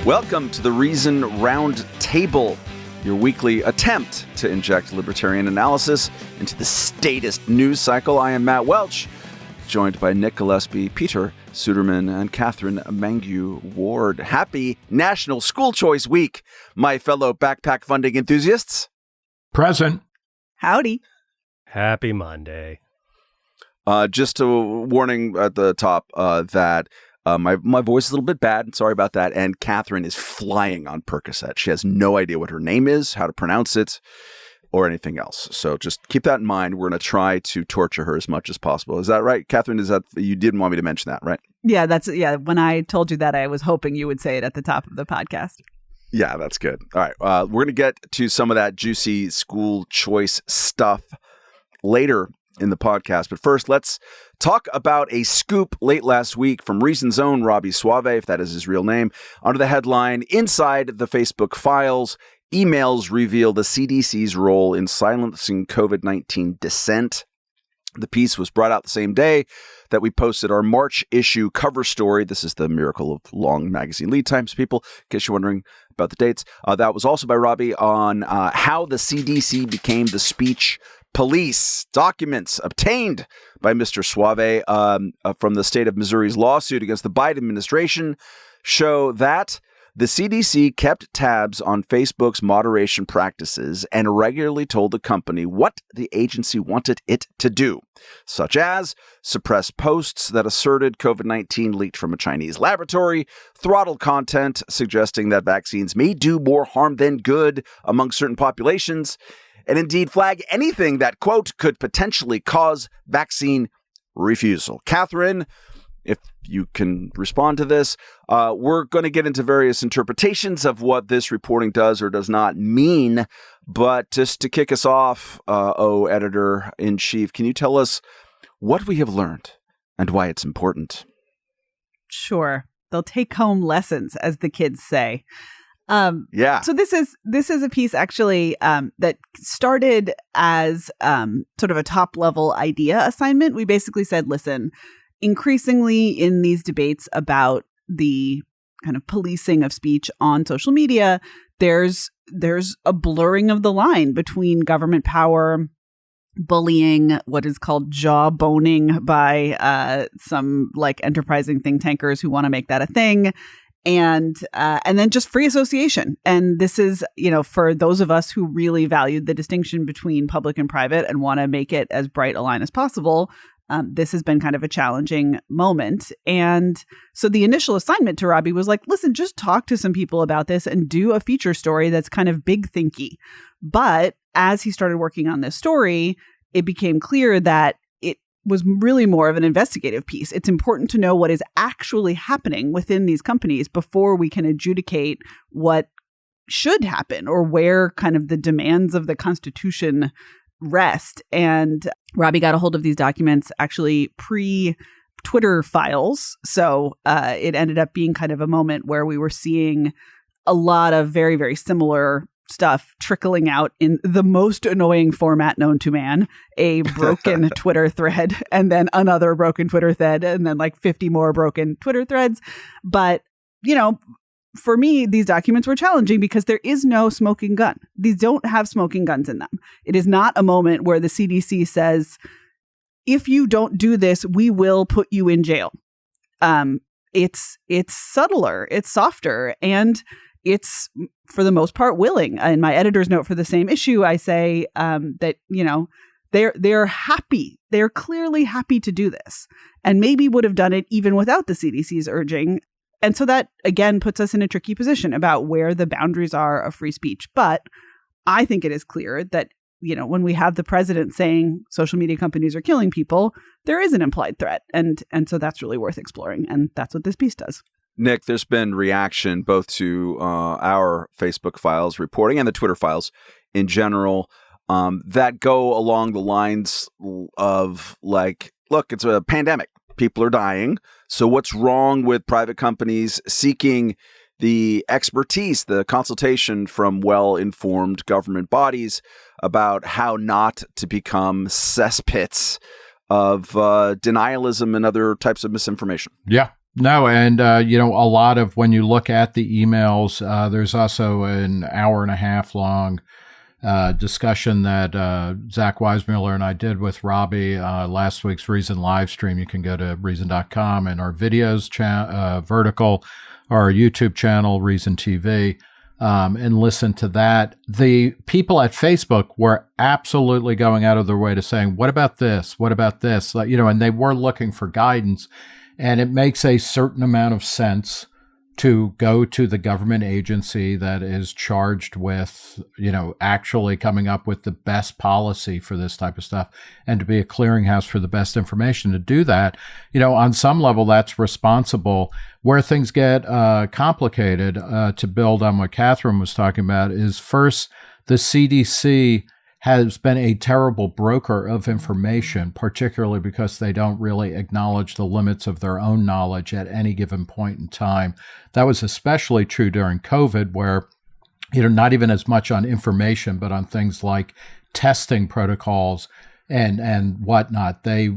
Welcome to the Reason Round Table, your weekly attempt to inject libertarian analysis into the statist news cycle. I am Matt Welch, joined by Nick Gillespie, Peter Suderman, and Catherine Mangu Ward. Happy National School Choice Week, my fellow backpack funding enthusiasts. Present. Howdy. Happy Monday. Just a warning at the top that my voice is a little bit bad. Sorry about that. And Catherine is flying on Percocet. She has no idea what her name is, how to pronounce it, or anything else. So just keep that in mind. We're going to try to torture her as much as possible. Is that right, Catherine? Is that you didn't want me to mention that, right? Yeah, when I told you that, I was hoping you would say it at the top of the podcast. Yeah, that's good. All right. We're going to get to some of that juicy school choice stuff later in the podcast. But first, let's talk about a scoop late last week from Reason's own Robby Soave, if that is his real name, under the headline, "Inside the Facebook Files, Emails Reveal the CDC's Role in Silencing COVID-19 Dissent." The piece was brought out the same day that we posted our March issue cover story. This is the miracle of long magazine lead times, people, in case you're wondering about the dates. That was also by Robby on how the CDC became the speech police. Documents obtained by Mr. Soave from the state of Missouri's lawsuit against the Biden administration show that the CDC kept tabs on Facebook's moderation practices and regularly told the company what the agency wanted it to do, such as suppress posts that asserted COVID-19 leaked from a Chinese laboratory, throttle content suggesting that vaccines may do more harm than good among certain populations, and indeed flag anything that, quote, could potentially cause vaccine refusal. Catherine, if you can respond to this, we're going to get into various interpretations of what this reporting does or does not mean. But just to kick us off, Editor-in-Chief, can you tell us what we have learned and why it's important? Sure. They'll take home lessons, as the kids say. Yeah. So this is a piece actually that started as sort of a top level idea assignment. We basically said, listen, increasingly in these debates about the kind of policing of speech on social media, there's a blurring of the line between government power, bullying, what is called jawboning by some like enterprising think tankers who want to make that a thing, and then just free association. And this is, for those of us who really valued the distinction between public and private and want to make it as bright a line as possible, this has been kind of a challenging moment. And so the initial assignment to Robby was like, listen, just talk to some people about this and do a feature story that's kind of big thinky. But as he started working on this story, it became clear that it was really more of an investigative piece. It's important to know what is actually happening within these companies before we can adjudicate what should happen or where kind of the demands of the Constitution rest. And Robby got a hold of these documents actually pre-Twitter files. So it ended up being kind of a moment where we were seeing a lot of very, very similar stuff trickling out in the most annoying format known to man, a broken Twitter thread, and then another broken Twitter thread, and then like 50 more broken Twitter threads. But, for me, these documents were challenging because there is no smoking gun. These don't have smoking guns in them. It is not a moment where the CDC says, if you don't do this, we will put you in jail. It's subtler, it's softer, and it's, for the most part, willing. In my editor's note for the same issue, I say that, they're happy. They're clearly happy to do this and maybe would have done it even without the CDC's urging. And so that, again, puts us in a tricky position about where the boundaries are of free speech. But I think it is clear that, when we have the president saying social media companies are killing people, there is an implied threat. And so that's really worth exploring. And that's what this piece does. Nick, there's been reaction both to our Facebook files reporting and the Twitter files in general that go along the lines of like, look, it's a pandemic. People are dying. So what's wrong with private companies seeking the expertise, the consultation from well-informed government bodies about how not to become cesspits of denialism and other types of misinformation? Yeah. No, and, a lot of when you look at the emails, there's also an hour and a half long discussion that Zach Weismuller and I did with Robby last week's Reason live stream. You can go to reason.com and our videos vertical, our YouTube channel, ReasonTV, and listen to that. The people at Facebook were absolutely going out of their way to saying, what about this? What about this? And they were looking for guidance. And it makes a certain amount of sense to go to the government agency that is charged with, actually coming up with the best policy for this type of stuff and to be a clearinghouse for the best information. To do that, on some level, that's responsible. Where things get complicated, to build on what Catherine was talking about, is first, the CDC has been a terrible broker of information, particularly because they don't really acknowledge the limits of their own knowledge at any given point in time. That was especially true during COVID, where, not even as much on information, but on things like testing protocols and whatnot. They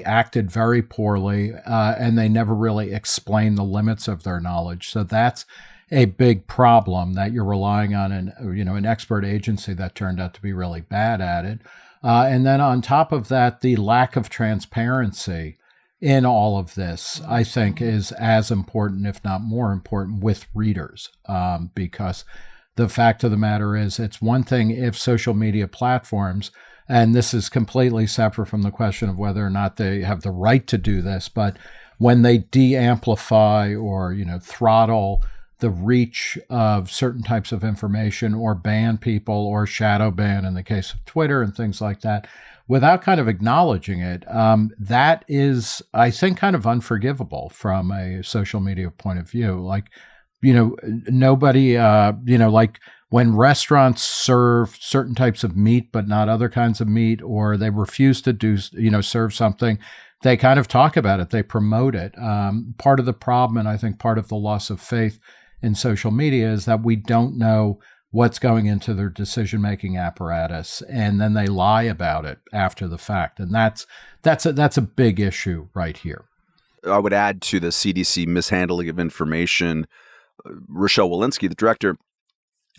acted very poorly, and they never really explained the limits of their knowledge. So that's a big problem, that you're relying on an expert agency that turned out to be really bad at it. And then on top of that, the lack of transparency in all of this, I think, is as important, if not more important, with readers, because the fact of the matter is, it's one thing if social media platforms, and this is completely separate from the question of whether or not they have the right to do this, but when they de-amplify or, throttle the reach of certain types of information, or ban people, or shadow ban in the case of Twitter and things like that, without kind of acknowledging it, that is, I think, kind of unforgivable from a social media point of view. Like, nobody, like when restaurants serve certain types of meat but not other kinds of meat, or they refuse to do, serve something, they kind of talk about it, they promote it. Part of the problem, and I think part of the loss of faith in social media, is that we don't know what's going into their decision-making apparatus, and then they lie about it after the fact. And that's a big issue right here. I would add to the CDC mishandling of information, Rochelle Walensky, the director,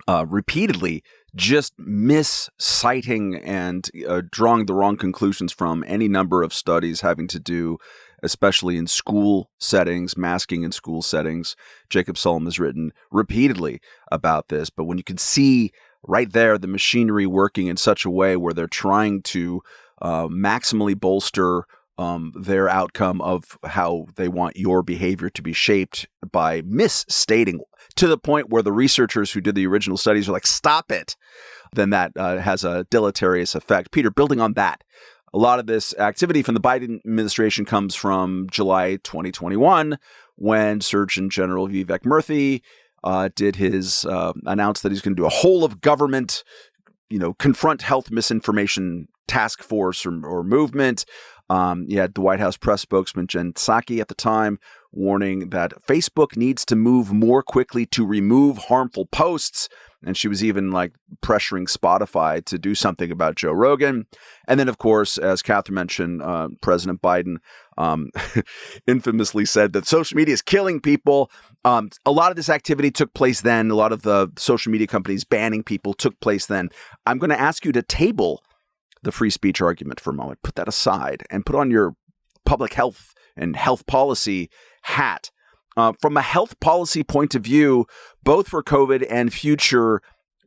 repeatedly just misciting and drawing the wrong conclusions from any number of studies having to do, especially in school settings, masking in school settings. Jacob Sullum has written repeatedly about this, but when you can see right there the machinery working in such a way where they're trying to maximally bolster their outcome of how they want your behavior to be shaped by misstating, to the point where the researchers who did the original studies are like, stop it, then that has a deleterious effect. Peter, building on that, a lot of this activity from the Biden administration comes from July 2021, when Surgeon General Vivek Murthy did his announced that he's going to do a whole of government, confront health misinformation task force or movement. You had the White House press spokesman Jen Psaki at the time warning that Facebook needs to move more quickly to remove harmful posts. And she was even pressuring Spotify to do something about Joe Rogan. And then, of course, as Catherine mentioned, President Biden infamously said that social media is killing people. A lot of this activity took place then. A lot of the social media companies banning people took place then. I'm going to ask you to table the free speech argument for a moment. Put that aside and put on your public health and health policy hat. From a health policy point of view, both for COVID and future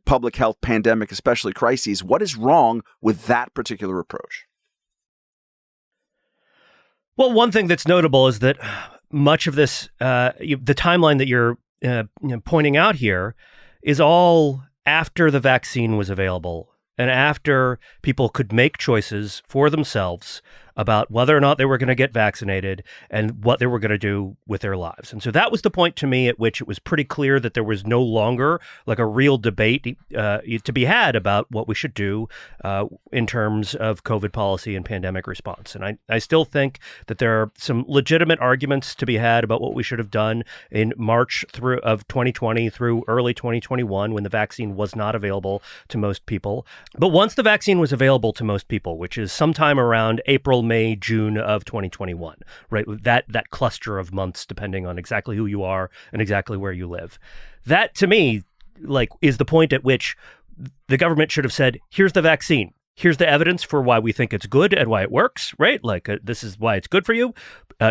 public health pandemic, especially crises, what is wrong with that particular approach? Well, one thing that's notable is that much of this, the timeline that you're pointing out here, is all after the vaccine was available and after people could make choices for themselves about whether or not they were going to get vaccinated and what they were going to do with their lives. And so that was the point to me at which it was pretty clear that there was no longer a real debate to be had about what we should do in terms of COVID policy and pandemic response. And I still think that there are some legitimate arguments to be had about what we should have done in March of 2020 through early 2021, when the vaccine was not available to most people. But once the vaccine was available to most people, which is sometime around April April, May, June of 2021, right? That cluster of months, depending on exactly who you are and exactly where you live. That, to me, like, is the point at which the government should have said, here's the vaccine. Here's the evidence for why we think it's good and why it works, right? Like, this is why it's good for you.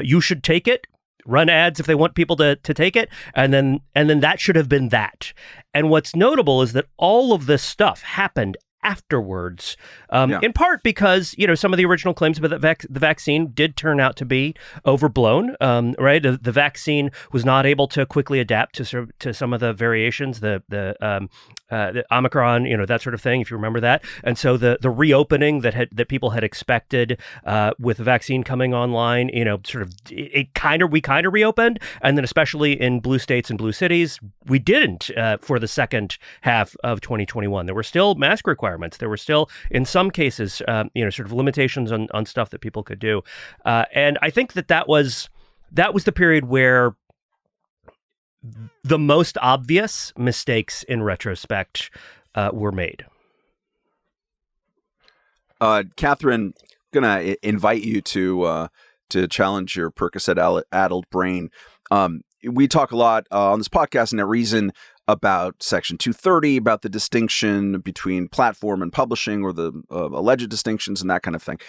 You should take it. Run ads if they want people to take it. And then that should have been that. And what's notable is that all of this stuff happened afterwards, in part because, some of the original claims about the vaccine did turn out to be overblown, right? The vaccine was not able to quickly adapt to some of the variations, the Omicron, that sort of thing, if you remember that. And so the reopening that people had expected with the vaccine coming online, we kind of reopened. And then especially in blue states and blue cities, we didn't for the second half of 2021. There were still mask requirements. There were still, in some cases, sort of limitations on stuff that people could do. And I think that was the period where the most obvious mistakes in retrospect were made. Catherine, gonna invite you to challenge your Percocet-addled brain. We talk a lot on this podcast and at Reason about Section 230, about the distinction between platform and publishing, or the alleged distinctions and that kind of thing.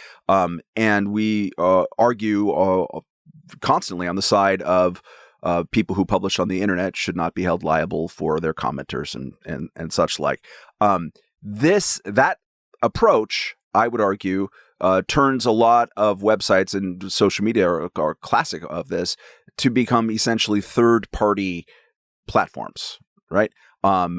And we argue constantly on the side of people who publish on the internet should not be held liable for their commenters and such like. That approach, I would argue, turns a lot of websites and social media are classic of this to become essentially third-party platforms, right? So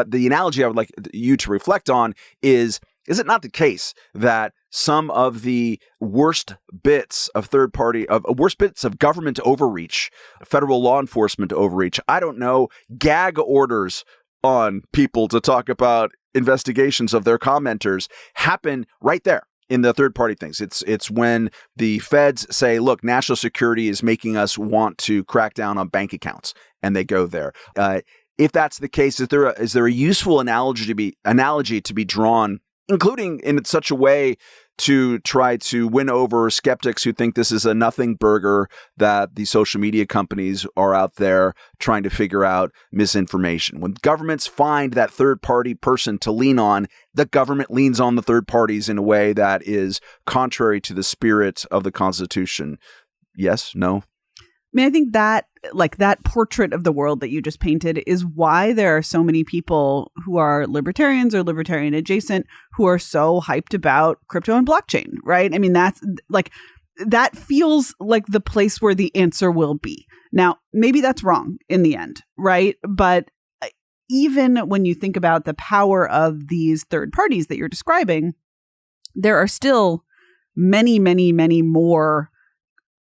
the analogy I would like you to reflect on is it not the case that some of the worst bits of worst bits of government overreach, federal law enforcement overreach, I don't know, gag orders on people to talk about investigations of their commenters happen right there in the third-party things? It's when the feds say, look, national security is making us want to crack down on bank accounts, and they go there. If that's the case, is there a useful analogy to be drawn, including in such a way to try to win over skeptics who think this is a nothing burger that the social media companies are out there trying to figure out misinformation? When governments find that third-party person to lean on, the government leans on the third parties in a way that is contrary to the spirit of the Constitution. Yes? No? I mean, I think that that portrait of the world that you just painted is why there are so many people who are libertarians or libertarian adjacent who are so hyped about crypto and blockchain, right? I mean, that feels like the place where the answer will be. Now, maybe that's wrong in the end, right? But even when you think about the power of these third parties that you're describing, there are still many, many, many more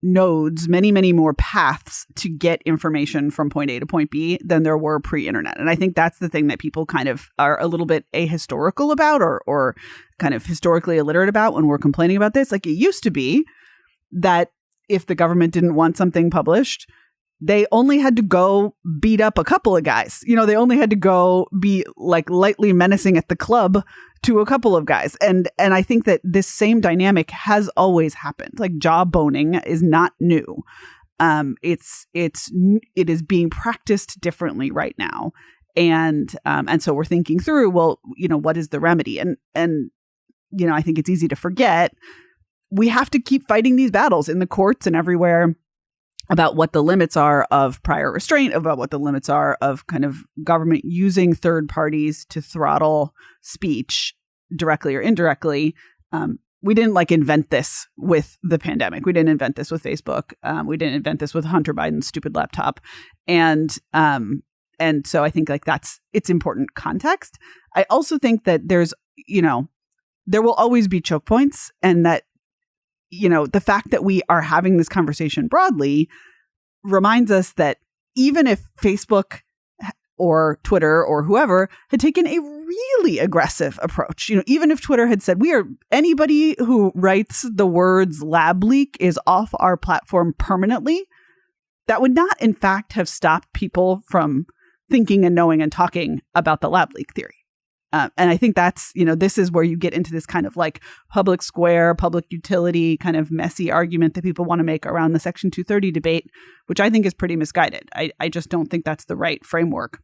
nodes, many, many more paths to get information from point A to point B than there were pre-internet. And I think that's the thing that people kind of are a little bit ahistorical about or kind of historically illiterate about when we're complaining about this. Like, it used to be that if the government didn't want something published, they only had to go beat up a couple of guys. They only had to go be like lightly menacing at the club to a couple of guys. And I think that this same dynamic has always happened. Like, jawboning is not new. It is being practiced differently right now. And so we're thinking through, well, what is the remedy? And I think it's easy to forget. We have to keep fighting these battles in the courts and everywhere about what the limits are of prior restraint, about what the limits are of kind of government using third parties to throttle speech directly or indirectly. We didn't invent this with the pandemic. We didn't invent this with Facebook. We didn't invent this with Hunter Biden's stupid laptop. And so I think it's important context. I also think that there will always be choke points, and that the fact that we are having this conversation broadly reminds us that even if Facebook or Twitter or whoever had taken a really aggressive approach, even if Twitter had said, anybody who writes the words lab leak is off our platform permanently, that would not, in fact, have stopped people from thinking and knowing and talking about the lab leak theory. And I think that's, this is where you get into this kind of like public square, public utility kind of messy argument that people want to make around the Section 230 debate, which I think is pretty misguided. I just don't think that's the right framework,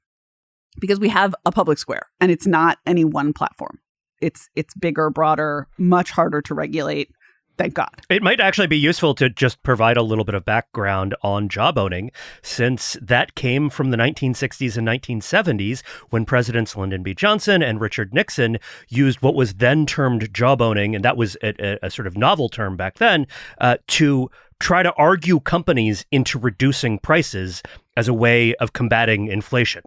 because we have a public square and it's not any one platform. It's bigger, broader, much harder to regulate. Thank God. It might actually be useful to just provide a little bit of background on job owning, since that came from the 1960s and 1970s when Presidents Lyndon B. Johnson and Richard Nixon used what was then termed job owning, and that was a sort of novel term back then, to try to argue companies into reducing prices as a way of combating inflation.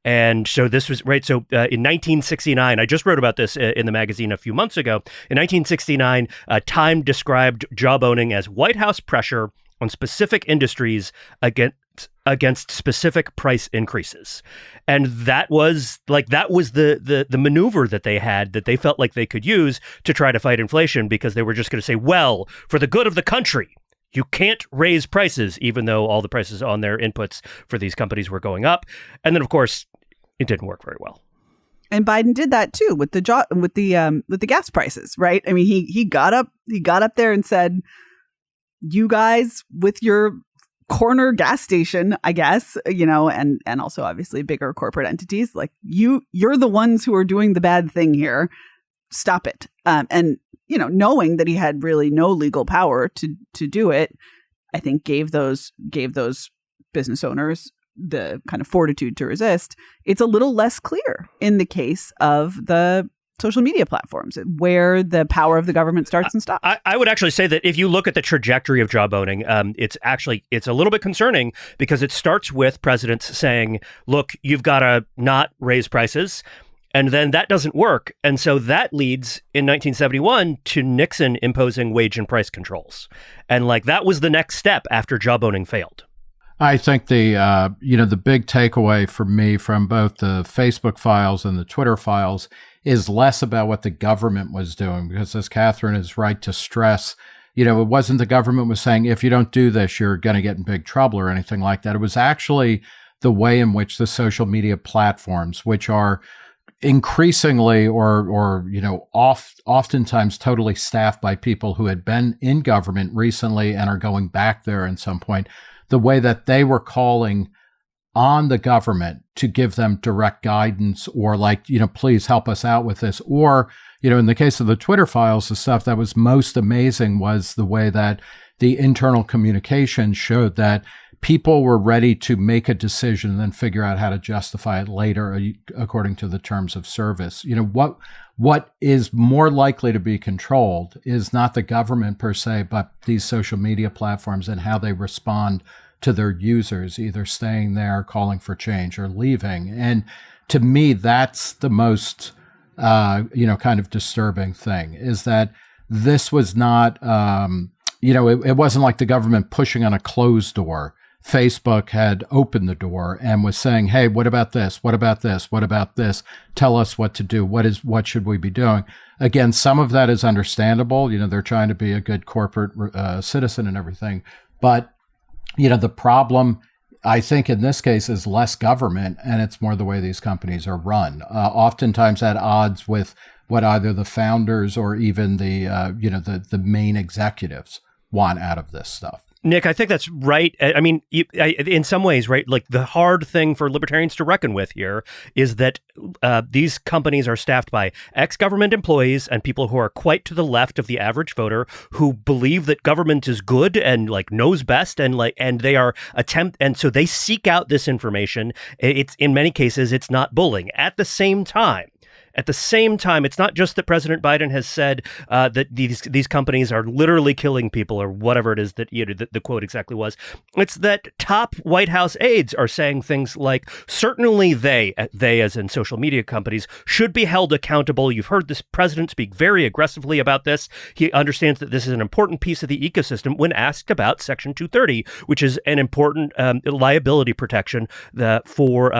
And so this was right. So in 1969, I just wrote about this in the magazine a few months ago. In 1969, Time described job owning as White House pressure on specific industries against specific price increases. And that was the maneuver that they had, that they felt like they could use to try to fight inflation, because they were just going to say, well, for the good of the country, you can't raise prices, even though all the prices on their inputs for these companies were going up. And then, of course, it didn't work very well. And Biden did that too with the gas prices, right? I mean, he got up there and said, "You guys with your corner gas station, I guess, and also obviously bigger corporate entities, like you're the ones who are doing the bad thing here. Stop it." And knowing that he had really no legal power to do it, I think gave those business owners the kind of fortitude to resist. It's a little less clear in the case of the social media platforms, where the power of the government starts and stops. I would actually say that if you look at the trajectory of job owning, it's a little bit concerning, because it starts with presidents saying, look, you've got to not raise prices. And then that doesn't work. And so that leads in 1971 to Nixon imposing wage and price controls. And that was the next step after job owning failed. I think the big takeaway for me from both the Facebook files and the Twitter files is less about what the government was doing, because as Catherine is right to stress, it wasn't the government was saying, if you don't do this, you're going to get in big trouble or anything like that. It was actually the way in which the social media platforms, which are increasingly or oftentimes totally staffed by people who had been in government recently and are going back there at some point, the way that they were calling on the government to give them direct guidance, or please help us out with this. Or, in the case of the Twitter files, the stuff that was most amazing was the way that the internal communication showed that people were ready to make a decision and then figure out how to justify it later according to the terms of service. What is more likely to be controlled is not the government per se, but these social media platforms and how they respond to their users, either staying there, calling for change, or leaving. And to me, that's the most, kind of disturbing thing, is that this was not, it wasn't like the government pushing on a closed door. Facebook had opened the door and was saying, hey, what about this? What about this? What about this? Tell us what to do. What should we be doing? Again, some of that is understandable. They're trying to be a good corporate citizen and everything. But, the problem, I think in this case, is less government, and it's more the way these companies are run. Oftentimes at odds with what either the founders or even the main executives want out of this stuff. Nick, I think that's right. I mean, in some ways, right, the hard thing for libertarians to reckon with here is that these companies are staffed by ex-government employees and people who are quite to the left of the average voter, who believe that government is good and knows best, and they are and so they seek out this information. It's in many cases, it's not bullying. At the same time, it's not just that President Biden has said that these companies are literally killing people, or whatever it is that the quote exactly was. It's that top White House aides are saying things like, certainly they as in social media companies, should be held accountable. You've heard this president speak very aggressively about this. He understands that this is an important piece of the ecosystem when asked about Section 230, which is an important liability protection for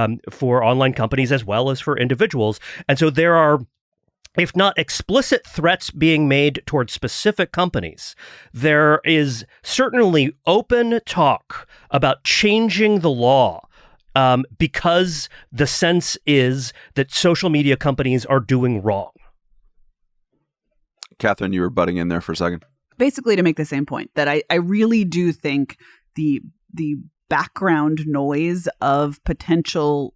online companies as well as for individuals. And so there are, if not explicit threats being made towards specific companies, there is certainly open talk about changing the law because the sense is that social media companies are doing wrong. Catherine, you were butting in there for a second. Basically, to make the same point, that I really do think the background noise of potential,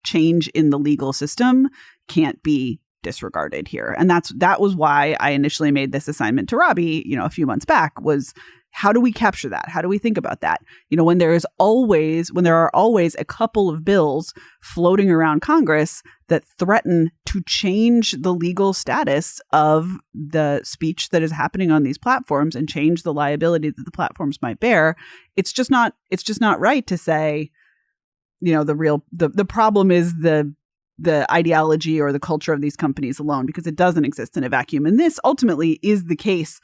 change in the legal system can't be disregarded here. And that was why I initially made this assignment to Robby, a few months back, was how do we capture that? How do we think about that? When there are always a couple of bills floating around Congress that threaten to change the legal status of the speech that is happening on these platforms and change the liability that the platforms might bear, it's just not right to say, the problem is the ideology or the culture of these companies alone, because it doesn't exist in a vacuum. And this ultimately is the case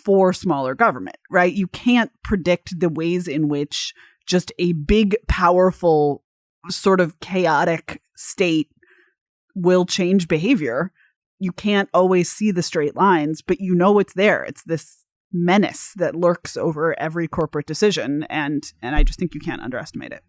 for smaller government, right? You can't predict the ways in which just a big, powerful, sort of chaotic state will change behavior. You can't always see the straight lines, but it's there. It's this menace that lurks over every corporate decision. And I just think you can't underestimate it.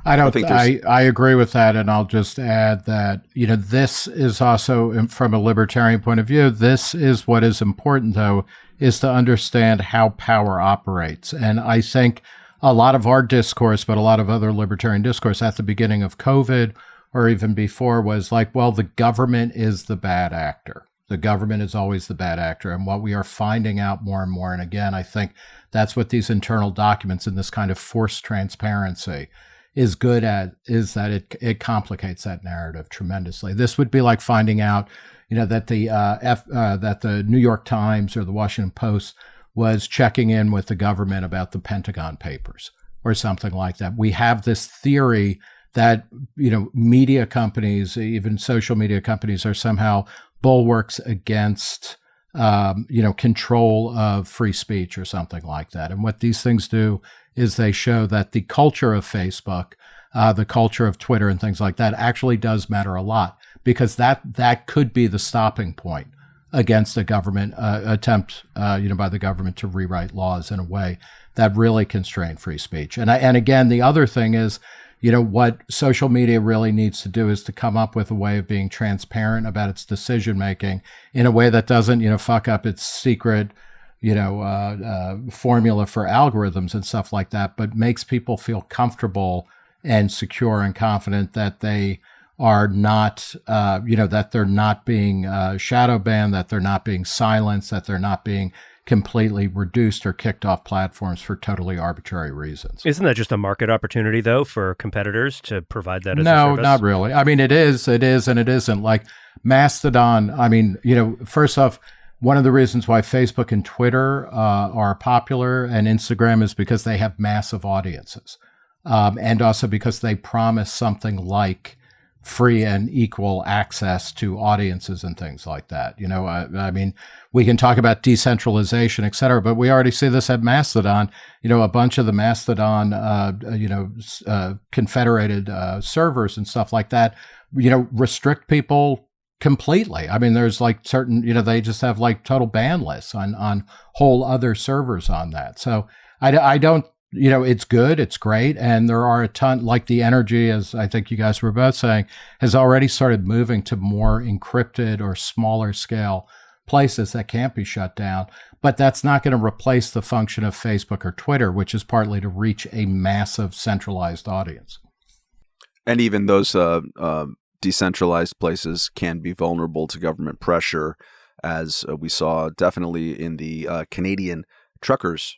I agree with that. And I'll just add that, this is also, from a libertarian point of view, this is what is important, though, is to understand how power operates. And I think a lot of our discourse, but a lot of other libertarian discourse at the beginning of COVID or even before was like, well, the government is the bad actor. The government is always the bad actor. And what we are finding out more and more, and again, I think that's what these internal documents and this kind of forced transparency is good at, is that it complicates that narrative tremendously. This would be like finding out, that the New York Times or the Washington Post was checking in with the government about the Pentagon Papers or something like that. We have this theory that, media companies, even social media companies, are somehow bulwarks against, control of free speech or something like that. And what these things do is they show that the culture of Facebook, the culture of Twitter and things like that actually does matter a lot, because that could be the stopping point against a government attempt, by the government to rewrite laws in a way that really constrain free speech. And again, the other thing is, what social media really needs to do is to come up with a way of being transparent about its decision making in a way that doesn't, fuck up its secret, formula for algorithms and stuff like that, but makes people feel comfortable and secure and confident that they are not, that they're not being shadow banned, that they're not being silenced, that they're not being completely reduced or kicked off platforms for totally arbitrary reasons. Isn't that just a market opportunity, though, for competitors to provide that as a No, service? not really. I mean, it is, and it isn't. Like Mastodon, I mean, first off, one of the reasons why Facebook and Twitter are popular and Instagram is because they have massive audiences. And also because they promise something like free and equal access to audiences and things like that. I mean, we can talk about decentralization, et cetera, but we already see this at Mastodon. A bunch of the Mastodon, confederated servers and stuff like that, restrict people completely. I mean, there's like certain, they just have like total ban lists on whole other servers on that. So I don't, it's good, it's great. And there are a ton, like the energy, as I think you guys were both saying, has already started moving to more encrypted or smaller scale places that can't be shut down. But that's not going to replace the function of Facebook or Twitter, which is partly to reach a massive centralized audience. And even those decentralized places can be vulnerable to government pressure, as we saw definitely in the Canadian truckers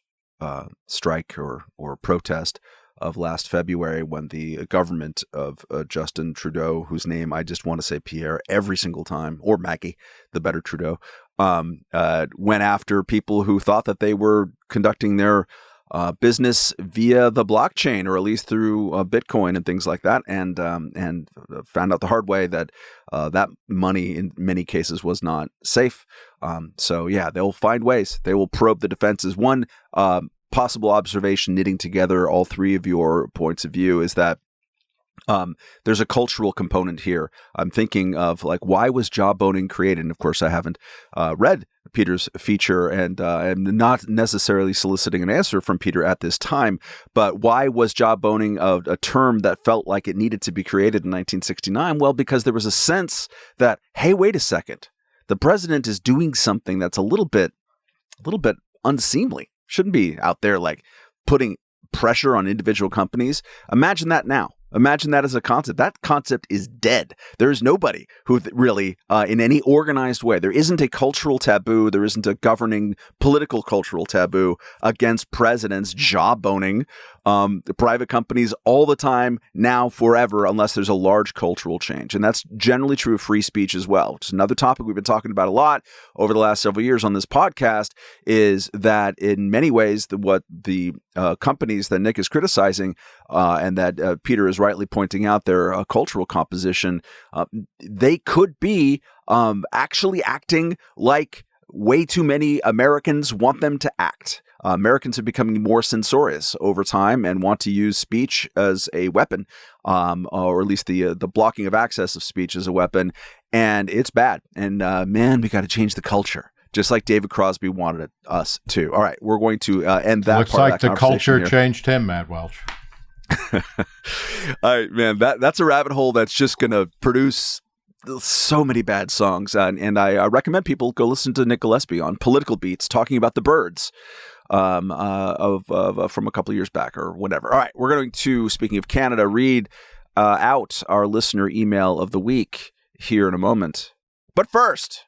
strike or protest of last February, when the government of Justin Trudeau, whose name I just want to say Pierre every single time, or Maggie, the better Trudeau, went after people who thought that they were conducting their business via the blockchain, or at least through Bitcoin and things like that, and found out the hard way that that money in many cases was not safe. So yeah, they'll find ways. They will probe the defenses. One possible observation, knitting together all three of your points of view, is that There's a cultural component here. I'm thinking of like, why was jawboning created? And of course, I haven't read Peter's feature, and I'm not necessarily soliciting an answer from Peter at this time. But why was jawboning a term that felt like it needed to be created in 1969? Well, because there was a sense that, hey, wait a second, the president is doing something that's a little bit unseemly. Shouldn't be out there like putting pressure on individual companies. Imagine that now. Imagine that as a concept. That concept is dead. There is nobody who really, in any organized way, there isn't a cultural taboo. There isn't a governing political cultural taboo against presidents jawboning the private companies all the time, now, forever, unless there's a large cultural change. And that's generally true of free speech as well, which is another topic we've been talking about a lot over the last several years on this podcast, is that in many ways, what the companies that Nick is criticizing and that Peter is rightly pointing out their cultural composition, they could be actually acting like way too many Americans want them to act. Americans are becoming more censorious over time and want to use speech as a weapon, or at least the blocking of access of speech as a weapon. And it's bad. And man, we got to change the culture, just like David Crosby wanted us to. All right, we're going to end that. Looks like the culture changed him, Matt Welch. All right, man, that's a rabbit hole that's just going to produce so many bad songs. And I recommend people go listen to Nick Gillespie on Political Beats talking about the Byrds from a couple of years back or whatever. All right, we're going to, speaking of Canada, read out our listener email of the week here in a moment. But first,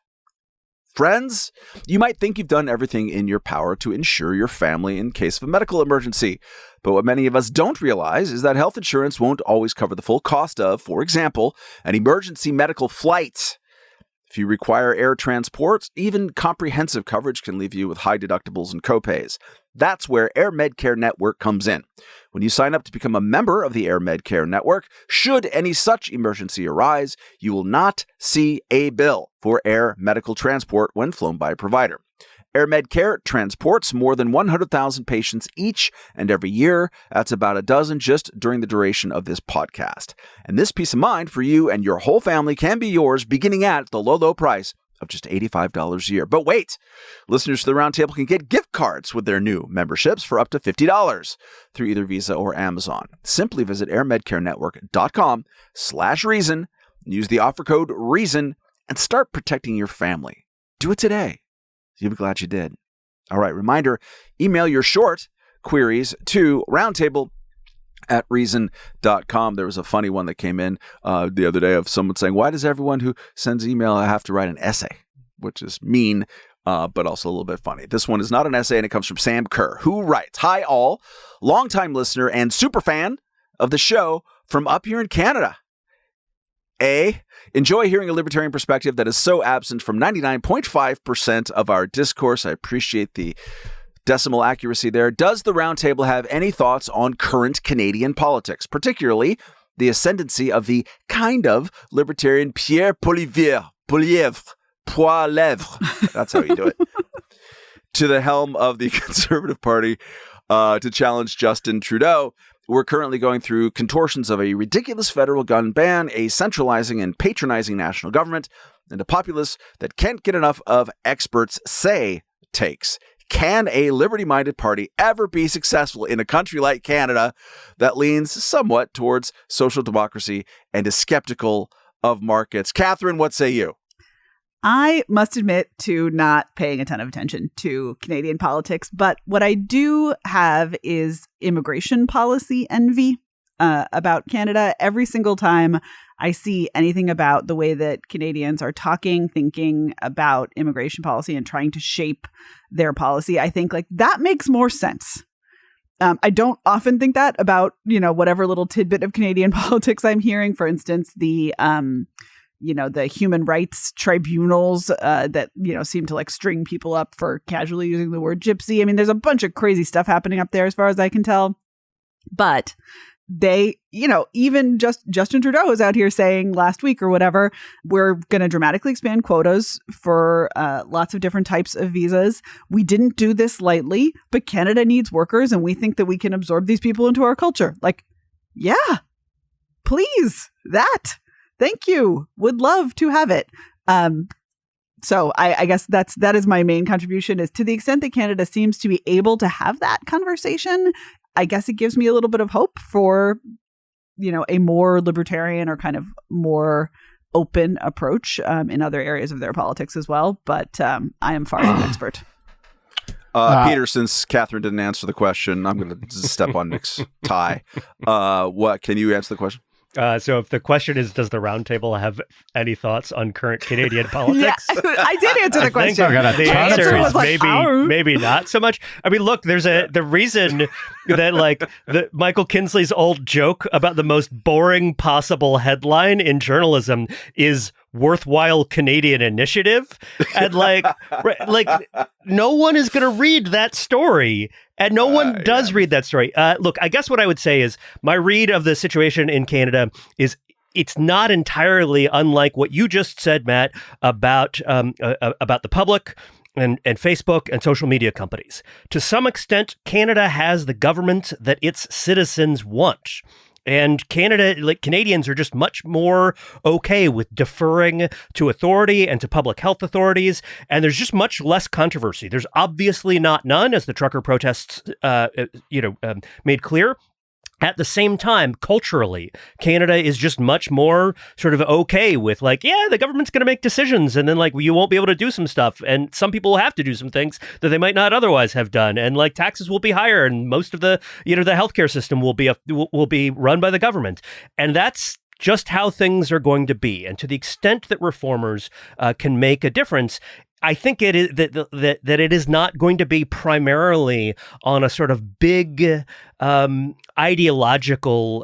friends, you might think you've done everything in your power to insure your family in case of a medical emergency. But what many of us don't realize is that health insurance won't always cover the full cost of, for example, an emergency medical flight. If you require air transport, even comprehensive coverage can leave you with high deductibles and copays. That's where Air Medcare Network comes in. When you sign up to become a member of the Air Medcare Network, should any such emergency arise, you will not see a bill for air medical transport when flown by a provider. Air Medcare transports more than 100,000 patients each and every year. That's about a dozen just during the duration of this podcast. And this peace of mind for you and your whole family can be yours beginning at the low, low price of just $85 a year. But wait, listeners to the Roundtable can get gift cards with their new memberships for up to $50 through either Visa or Amazon. Simply visit airmedcarenetwork.com/reason, use the offer code REASON, and start protecting your family. Do it today. You'll be glad you did. All right, reminder, email your short queries to roundtable@reason.com. There was a funny one that came in the other day of someone saying, why does everyone who sends email have to write an essay? Which is mean, but also a little bit funny. This one is not an essay, and it comes from Sam Kerr, who writes, Hi all, longtime listener and super fan of the show from up here in Canada. Enjoy hearing a libertarian perspective that is so absent from 99.5% of our discourse. I appreciate the decimal accuracy there. Does the Roundtable have any thoughts on current Canadian politics, particularly the ascendancy of the kind of libertarian Pierre Poilievre, that's how you do it, to the helm of the Conservative Party to challenge Justin Trudeau? We're currently going through contortions of a ridiculous federal gun ban, a centralizing and patronizing national government, and a populace that can't get enough of experts' say takes. Can a liberty-minded party ever be successful in a country like Canada that leans somewhat towards social democracy and is skeptical of markets? Catherine, what say you? I must admit to not paying a ton of attention to Canadian politics, but what I do have is immigration policy envy about Canada. Every single time I see anything about the way that Canadians are talking, thinking about immigration policy and trying to shape their policy, I think like that makes more sense. I don't often think that about, whatever little tidbit of Canadian politics I'm hearing. For instance, the human rights tribunals that, seem to like string people up for casually using the word gypsy. I mean, there's a bunch of crazy stuff happening up there as far as I can tell. But they, even Justin Trudeau is out here saying last week or whatever, we're going to dramatically expand quotas for lots of different types of visas. We didn't do this lightly, but Canada needs workers and we think that we can absorb these people into our culture. Like, yeah. please, thank you. Would love to have it. So I guess that is my main contribution, is to the extent that Canada seems to be able to have that conversation, I guess it gives me a little bit of hope for, a more libertarian or kind of more open approach in other areas of their politics as well. But I am far from an expert. Peter, since Catherine didn't answer the question, I'm going to step on Nick's tie. What can you answer the question? So if the question is, does the roundtable have any thoughts on current Canadian politics? Yeah, I did answer the question. The answer is maybe not so much. I mean, look, there's the reason that the Michael Kinsley's old joke about the most boring possible headline in journalism is worthwhile Canadian initiative, and no one is going to read that story, and no one does read that story. Look, I guess what I would say is my read of the situation in Canada is it's not entirely unlike what you just said, Matt, about the public and Facebook and social media companies. To some extent, Canada has the government that its citizens want. And Canadians are just much more okay with deferring to authority and to public health authorities. And there's just much less controversy. There's obviously not none, as the trucker protests, made clear. At the same time, culturally, Canada is just much more sort of okay with the government's going to make decisions, and then you won't be able to do some stuff, and some people will have to do some things that they might not otherwise have done, and taxes will be higher, and most of the the healthcare system will be run by the government, and that's just how things are going to be. And to the extent that reformers can make a difference, I think it is that it is not going to be primarily on a sort of big ideological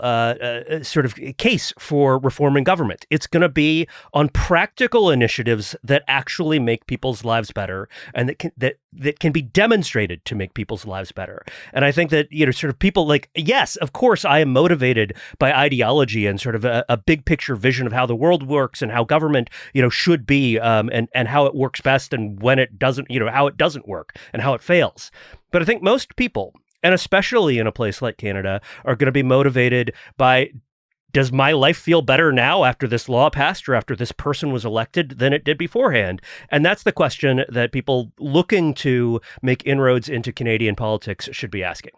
sort of case for reforming government. It's going to be on practical initiatives that actually make people's lives better, and that can be demonstrated to make people's lives better. And I think that sort of people yes, of course, I am motivated by ideology and sort of a big picture vision of how the world works and how government should be, and how it works best, and when it doesn't, how it doesn't work and how it fails. But I think most people, and especially in a place like Canada, are going to be motivated by, does my life feel better now after this law passed or after this person was elected than it did beforehand? And that's the question that people looking to make inroads into Canadian politics should be asking.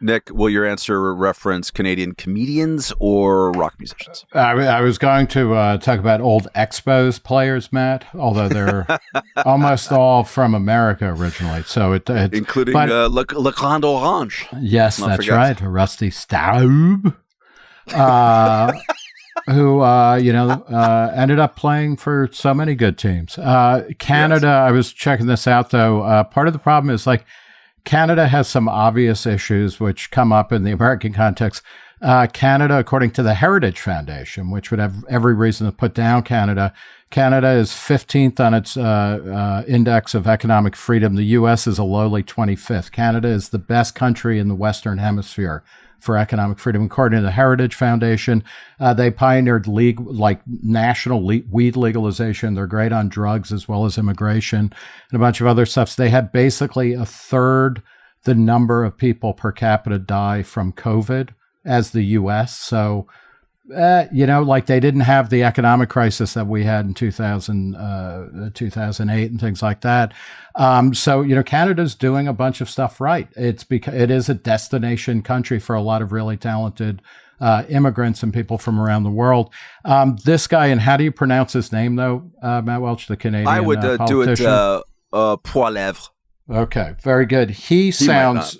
Nick, will your answer reference Canadian comedians or rock musicians? I was going to talk about old Expos players, Matt, although they're almost all from America originally. So including Le Grand Orange. Yes, that's right. Rusty Staub, who ended up playing for so many good teams. Canada, yes. I was checking this out, though. Part of the problem is Canada has some obvious issues which come up in the American context. Canada, according to the Heritage Foundation, which would have every reason to put down Canada, Canada is 15th on its index of economic freedom. The U.S. is a lowly 25th. Canada is the best country in the Western Hemisphere for economic freedom. According to the Heritage Foundation, they pioneered national weed legalization. They're great on drugs as well as immigration and a bunch of other stuff. So they had basically a third the number of people per capita die from COVID as the U.S. So, they didn't have the economic crisis that we had in 2008 and things like that. Canada's doing a bunch of stuff right. It is a destination country for a lot of really talented immigrants and people from around the world. This guy, and how do you pronounce his name, though, Matt Welch, the Canadian politician? Do it Poilevre. Okay, very good. He sounds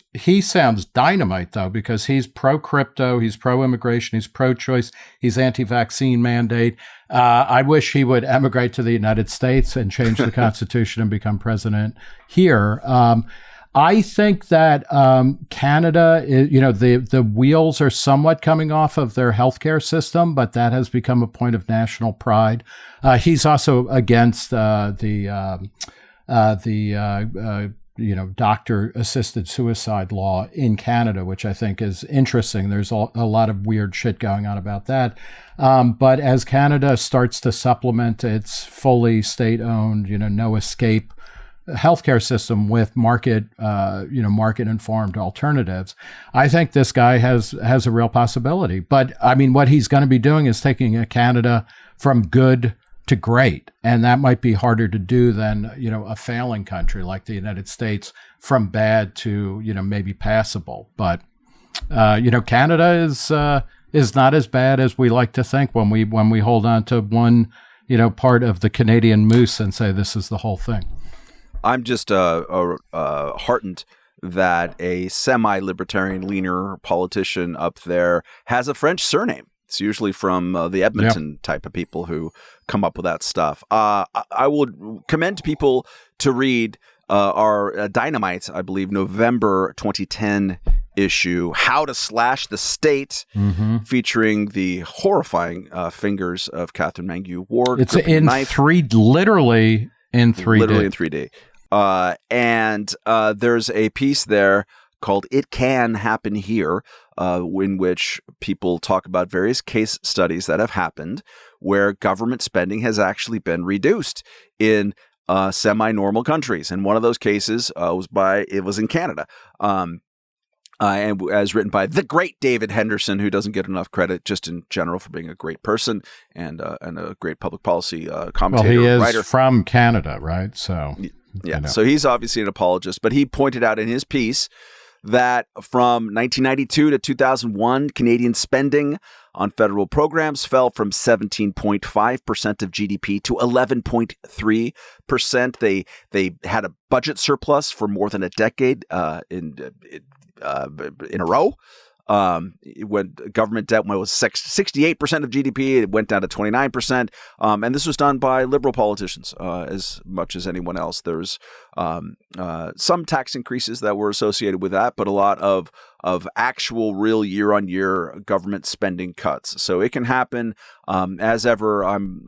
dynamite, though, because he's pro-crypto, he's pro-immigration, he's pro-choice, he's anti-vaccine mandate. I wish he would emigrate to the United States and change the Constitution and become president here. I think that Canada, the wheels are somewhat coming off of their healthcare system, but that has become a point of national pride. He's also against the doctor-assisted suicide law in Canada, which I think is interesting. There's a lot of weird shit going on about that. But as Canada starts to supplement its fully state-owned, no escape healthcare system with market informed alternatives, I think this guy has a real possibility. But I mean, what he's going to be doing is taking Canada from good to great, and that might be harder to do than a failing country like the United States from bad to maybe passable. But Canada is not as bad as we like to think when we hold on to one part of the Canadian moose and say this is the whole thing. I'm just heartened that a semi-libertarian leaner politician up there has a French surname. It's usually from the Edmonton type of people who come up with that stuff. I would commend people to read our Dynamite, I believe, November 2010 issue, How to Slash the State, featuring the horrifying fingers of Catherine Mangu Ward. It's in literally in 3D. Literally in 3D. And there's a piece there called It Can Happen Here, in which people talk about various case studies that have happened where government spending has actually been reduced in semi-normal countries. And one of those cases was in Canada. And as written by the great David Henderson, who doesn't get enough credit just in general for being a great person and a great public policy commentator. Well, he is writer from Canada, right? So yeah, so he's obviously an apologist, but he pointed out in his piece that from 1992 to 2001, Canadian spending on federal programs fell from 17.5% of GDP to 11.3%. They had a budget surplus for more than a decade in a row. When government debt was 68% of GDP, it went down to 29%. And this was done by liberal politicians as much as anyone else. There's some tax increases that were associated with that, but a lot of actual real year-on-year government spending cuts. So it can happen. As ever, I'm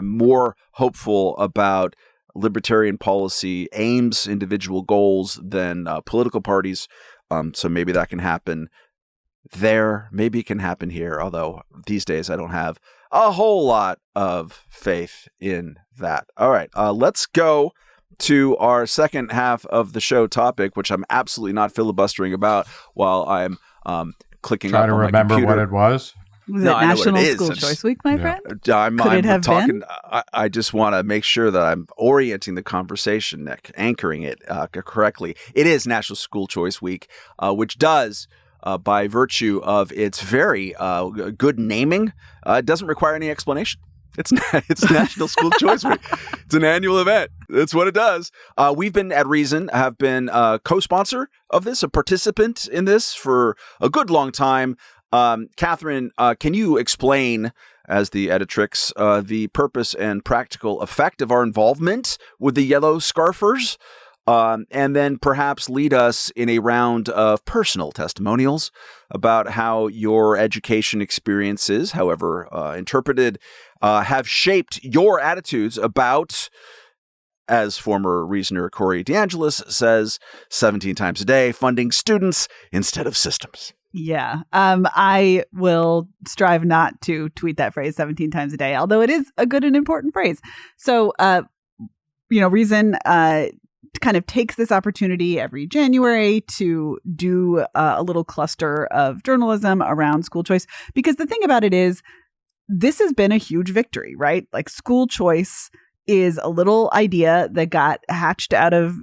more hopeful about libertarian policy aims, individual goals than political parties. So maybe that can happen there. Maybe it can happen here. Although these days I don't have a whole lot of faith in that. All right. Let's go to our second half of the show topic, which I'm absolutely not filibustering about while I'm clicking Try up to on my remember computer. what it was. Was No, it I know what it National is. School It's- Choice Week, my friend? I'm Could it have talking. been? I just want to make sure that I'm orienting the conversation, Nick, anchoring it correctly. It is National School Choice Week, which does, by virtue of its very good naming, it doesn't require any explanation. It's National School Choice Week. It's an annual event. That's what it does. We've been at Reason, have been a co-sponsor of this, a participant in this for a good long time. Catherine, can you explain, as the editrix, the purpose and practical effect of our involvement with the Yellow Scarfers? And then perhaps lead us in a round of personal testimonials about how your education experiences, however interpreted, have shaped your attitudes about, as former reasoner Corey DeAngelis says, 17 times a day, funding students instead of systems. Yeah. I will strive not to tweet that phrase 17 times a day, although it is a good and important phrase. So, Reason kind of takes this opportunity every January to do a little cluster of journalism around school choice, because the thing about it is this has been a huge victory, right? Like, school choice is a little idea that got hatched out of,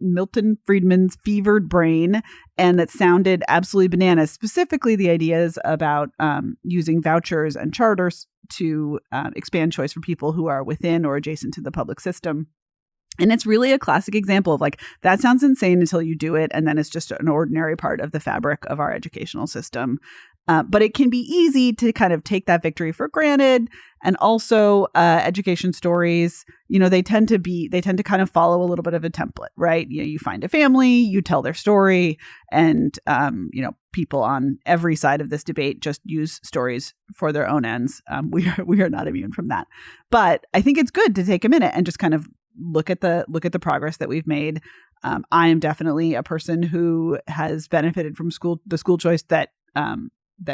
Milton Friedman's fevered brain, and that sounded absolutely bananas, specifically the ideas about using vouchers and charters to expand choice for people who are within or adjacent to the public system. And it's really a classic example of like, that sounds insane until you do it. And then it's just an ordinary part of the fabric of our educational system. But it can be easy to kind of take that victory for granted. And also education stories, they tend to kind of follow a little bit of a template, right? You find a family, you tell their story, and, people on every side of this debate just use stories for their own ends. We are not immune from that. But I think it's good to take a minute and just kind of look at the progress that we've made. I am definitely a person who has benefited from the school choice that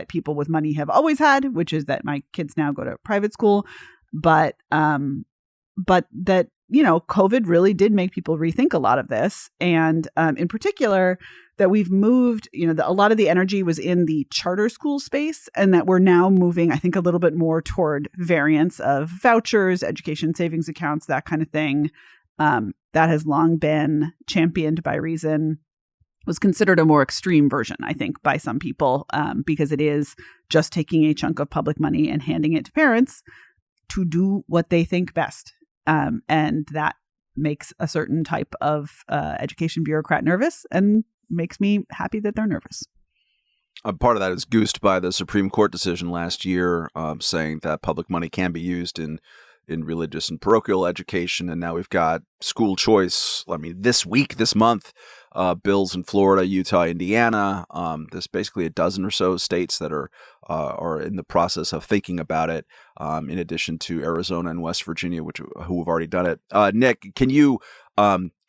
people with money have always had, which is that my kids now go to private school, but that COVID really did make people rethink a lot of this. And in particular, that we've moved, a lot of the energy was in the charter school space, and that we're now moving, I think, a little bit more toward variants of vouchers, education savings accounts, that kind of thing. That has long been championed by Reason, was considered a more extreme version, I think, by some people, because it is just taking a chunk of public money and handing it to parents to do what they think best. And that makes a certain type of education bureaucrat nervous, and makes me happy that they're nervous. Part of that is goosed by the Supreme Court decision last year saying that public money can be used in religious and parochial education. And now we've got school choice. I mean, this month, bills in Florida, Utah, Indiana. There's basically a dozen or so states that are in the process of thinking about it, in addition to Arizona and West Virginia, who have already done it. Nick, can you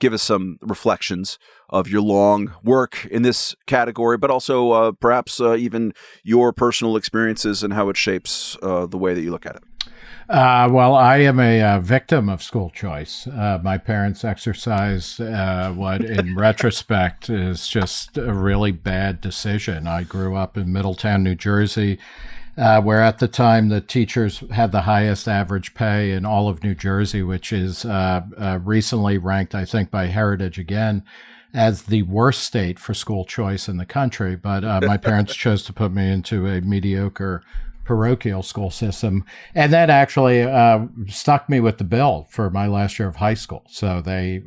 give us some reflections of your long work in this category, but also perhaps even your personal experiences and how it shapes the way that you look at it? Well, I am a victim of school choice. My parents exercised what, in retrospect, is just a really bad decision. I grew up in Middletown, New Jersey, where at the time the teachers had the highest average pay in all of New Jersey, which is recently ranked, I think, by Heritage again, as the worst state for school choice in the country. But my parents chose to put me into a mediocre parochial school system, and that actually stuck me with the bill for my last year of high school. So they,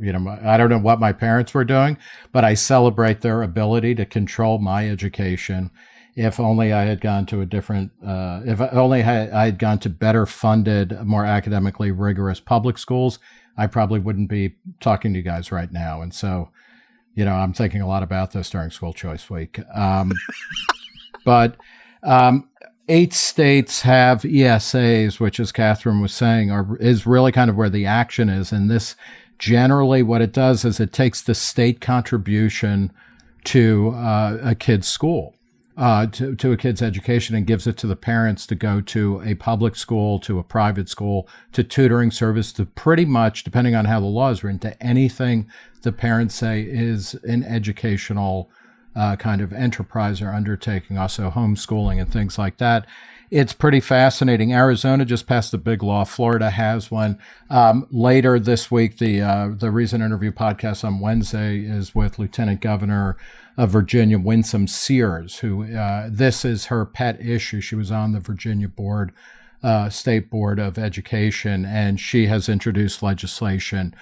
I don't know what my parents were doing, but I celebrate their ability to control my education. If only I had gone to if only I had gone to better funded, more academically rigorous public schools, I probably wouldn't be talking to you guys right now. And so, I'm thinking a lot about this during school choice week. But 8 states have ESAs, which, as Catherine was saying, is really kind of where the action is. And this, generally, what it does is it takes the state contribution to a kid's school, to a kid's education, and gives it to the parents to go to a public school, to a private school, to tutoring service, to pretty much, depending on how the law is written, to anything the parents say is an educational kind of enterprise or undertaking, also homeschooling and things like that. It's pretty fascinating. Arizona just passed a big law. Florida has one. Later this week, the Reason Interview podcast on Wednesday is with Lieutenant Governor of Virginia, Winsome Sears, who this is her pet issue. She was on the Virginia State Board of Education, and she has introduced legislation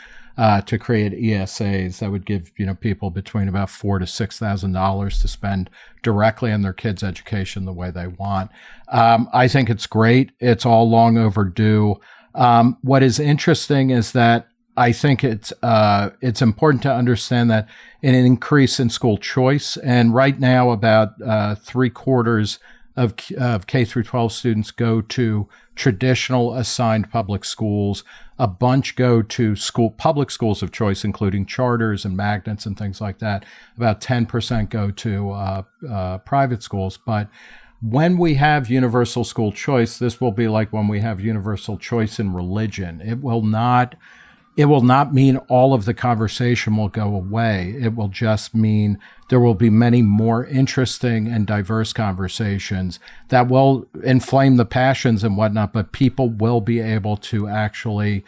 to create ESAs that would give people between about $4,000 to $6,000 to spend directly on their kids' education the way they want. I think it's great. It's all long overdue. What is interesting is that I think it's important to understand that an increase in school choice, and right now about 3/4 of K through 12 students go to traditional assigned public schools. A bunch go to public schools of choice, including charters and magnets and things like that. About 10% go to private schools. But when we have universal school choice, this will be like when we have universal choice in religion. It will not mean all of the conversation will go away. It will just mean there will be many more interesting and diverse conversations that will inflame the passions and whatnot, but people will be able to actually,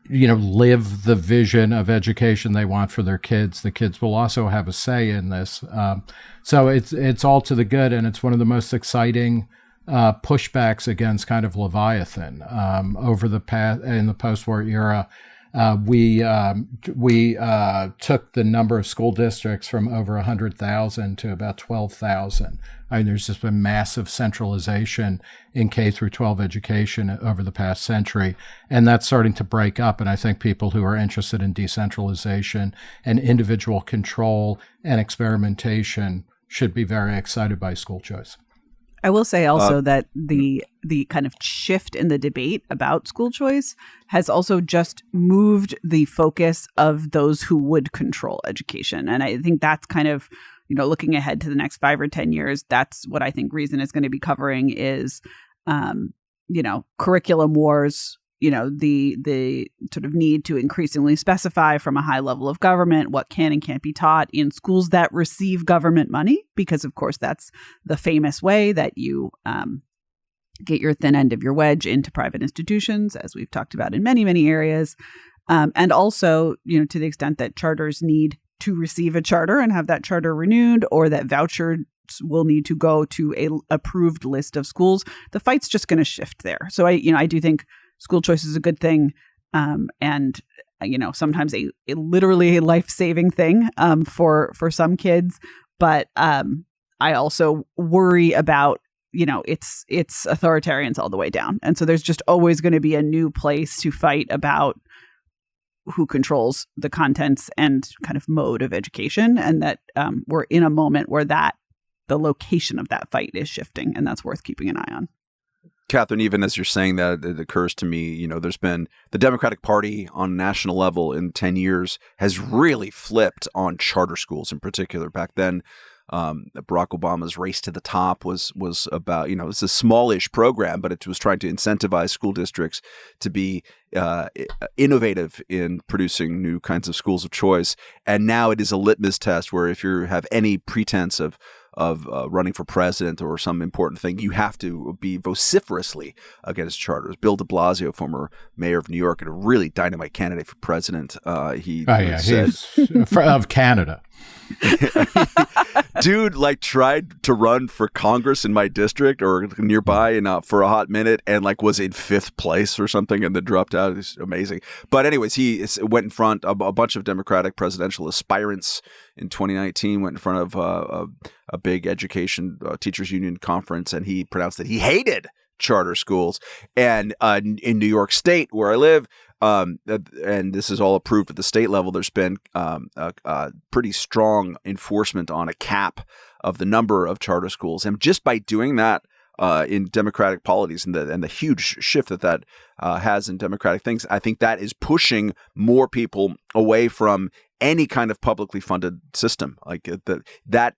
live the vision of education they want for their kids. The kids will also have a say in this. So it's all to the good, and it's one of the most exciting pushbacks against kind of Leviathan over the past in the post-war era. We took the number of school districts from over 100,000 to about 12,000. I mean, there's just been massive centralization in K through 12 education over the past century, and that's starting to break up. And I think people who are interested in decentralization and individual control and experimentation should be very excited by school choice. I will say also that the kind of shift in the debate about school choice has also just moved the focus of those who would control education. And I think that's kind of, looking ahead to the next 5 or 10 years, that's what I think Reason is going to be covering is, curriculum wars, the sort of need to increasingly specify from a high level of government what can and can't be taught in schools that receive government money, because of course that's the famous way that you get your thin end of your wedge into private institutions, as we've talked about in many, many areas. And also, to the extent that charters need to receive a charter and have that charter renewed, or that vouchers will need to go to a approved list of schools, the fight's just going to shift there. So I do think school choice is a good thing, and sometimes a literally a life-saving thing for some kids. But I also worry about it's authoritarians all the way down, and so there's just always going to be a new place to fight about who controls the contents and kind of mode of education, and that we're in a moment where the location of that fight is shifting, and that's worth keeping an eye on. Catherine, even as you're saying that, it occurs to me, there's been the Democratic Party on a national level in 10 years has really flipped on charter schools in particular. Back then, Barack Obama's Race to the Top was about, it's a smallish program, but it was trying to incentivize school districts to be innovative in producing new kinds of schools of choice. And now it is a litmus test where if you have any pretense of running for president or some important thing, you have to be vociferously against charters. Bill de Blasio, former mayor of New York and a really dynamite candidate for president, said, he's of Canada. Dude, tried to run for Congress in my district or nearby and for a hot minute and was in 5th place or something and then dropped out. It's amazing. But anyways, he went in front of a bunch of Democratic presidential aspirants in 2019, went in front of a big education teachers union conference, and he pronounced that he hated charter schools. And in New York State, where I live, and this is all approved at the state level, there's been a pretty strong enforcement on a cap of the number of charter schools. And just by doing that in Democratic polities and the huge shift that has in Democratic things, I think that is pushing more people away from any kind of publicly funded system. That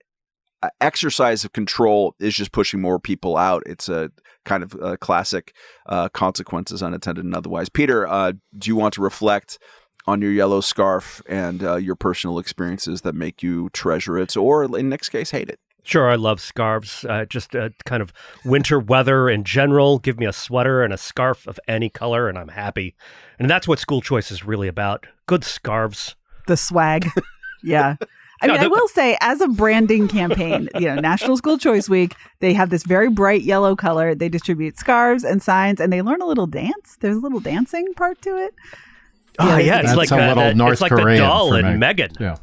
exercise of control is just pushing more people out. It's a kind of classic consequences, unintended and otherwise. Peter, do you want to reflect on your yellow scarf and your personal experiences that make you treasure it, or in Nick's case, hate it? Sure, I love scarves. Just kind of winter weather in general. Give me a sweater and a scarf of any color, and I'm happy. And that's what school choice is really about. Good scarves. The swag. Yeah. I will say, as a branding campaign, National School Choice Week, they have this very bright yellow color. They distribute scarves and signs, and they learn a little dance. There's a little dancing part to it. It's like the doll in Megan. Yeah.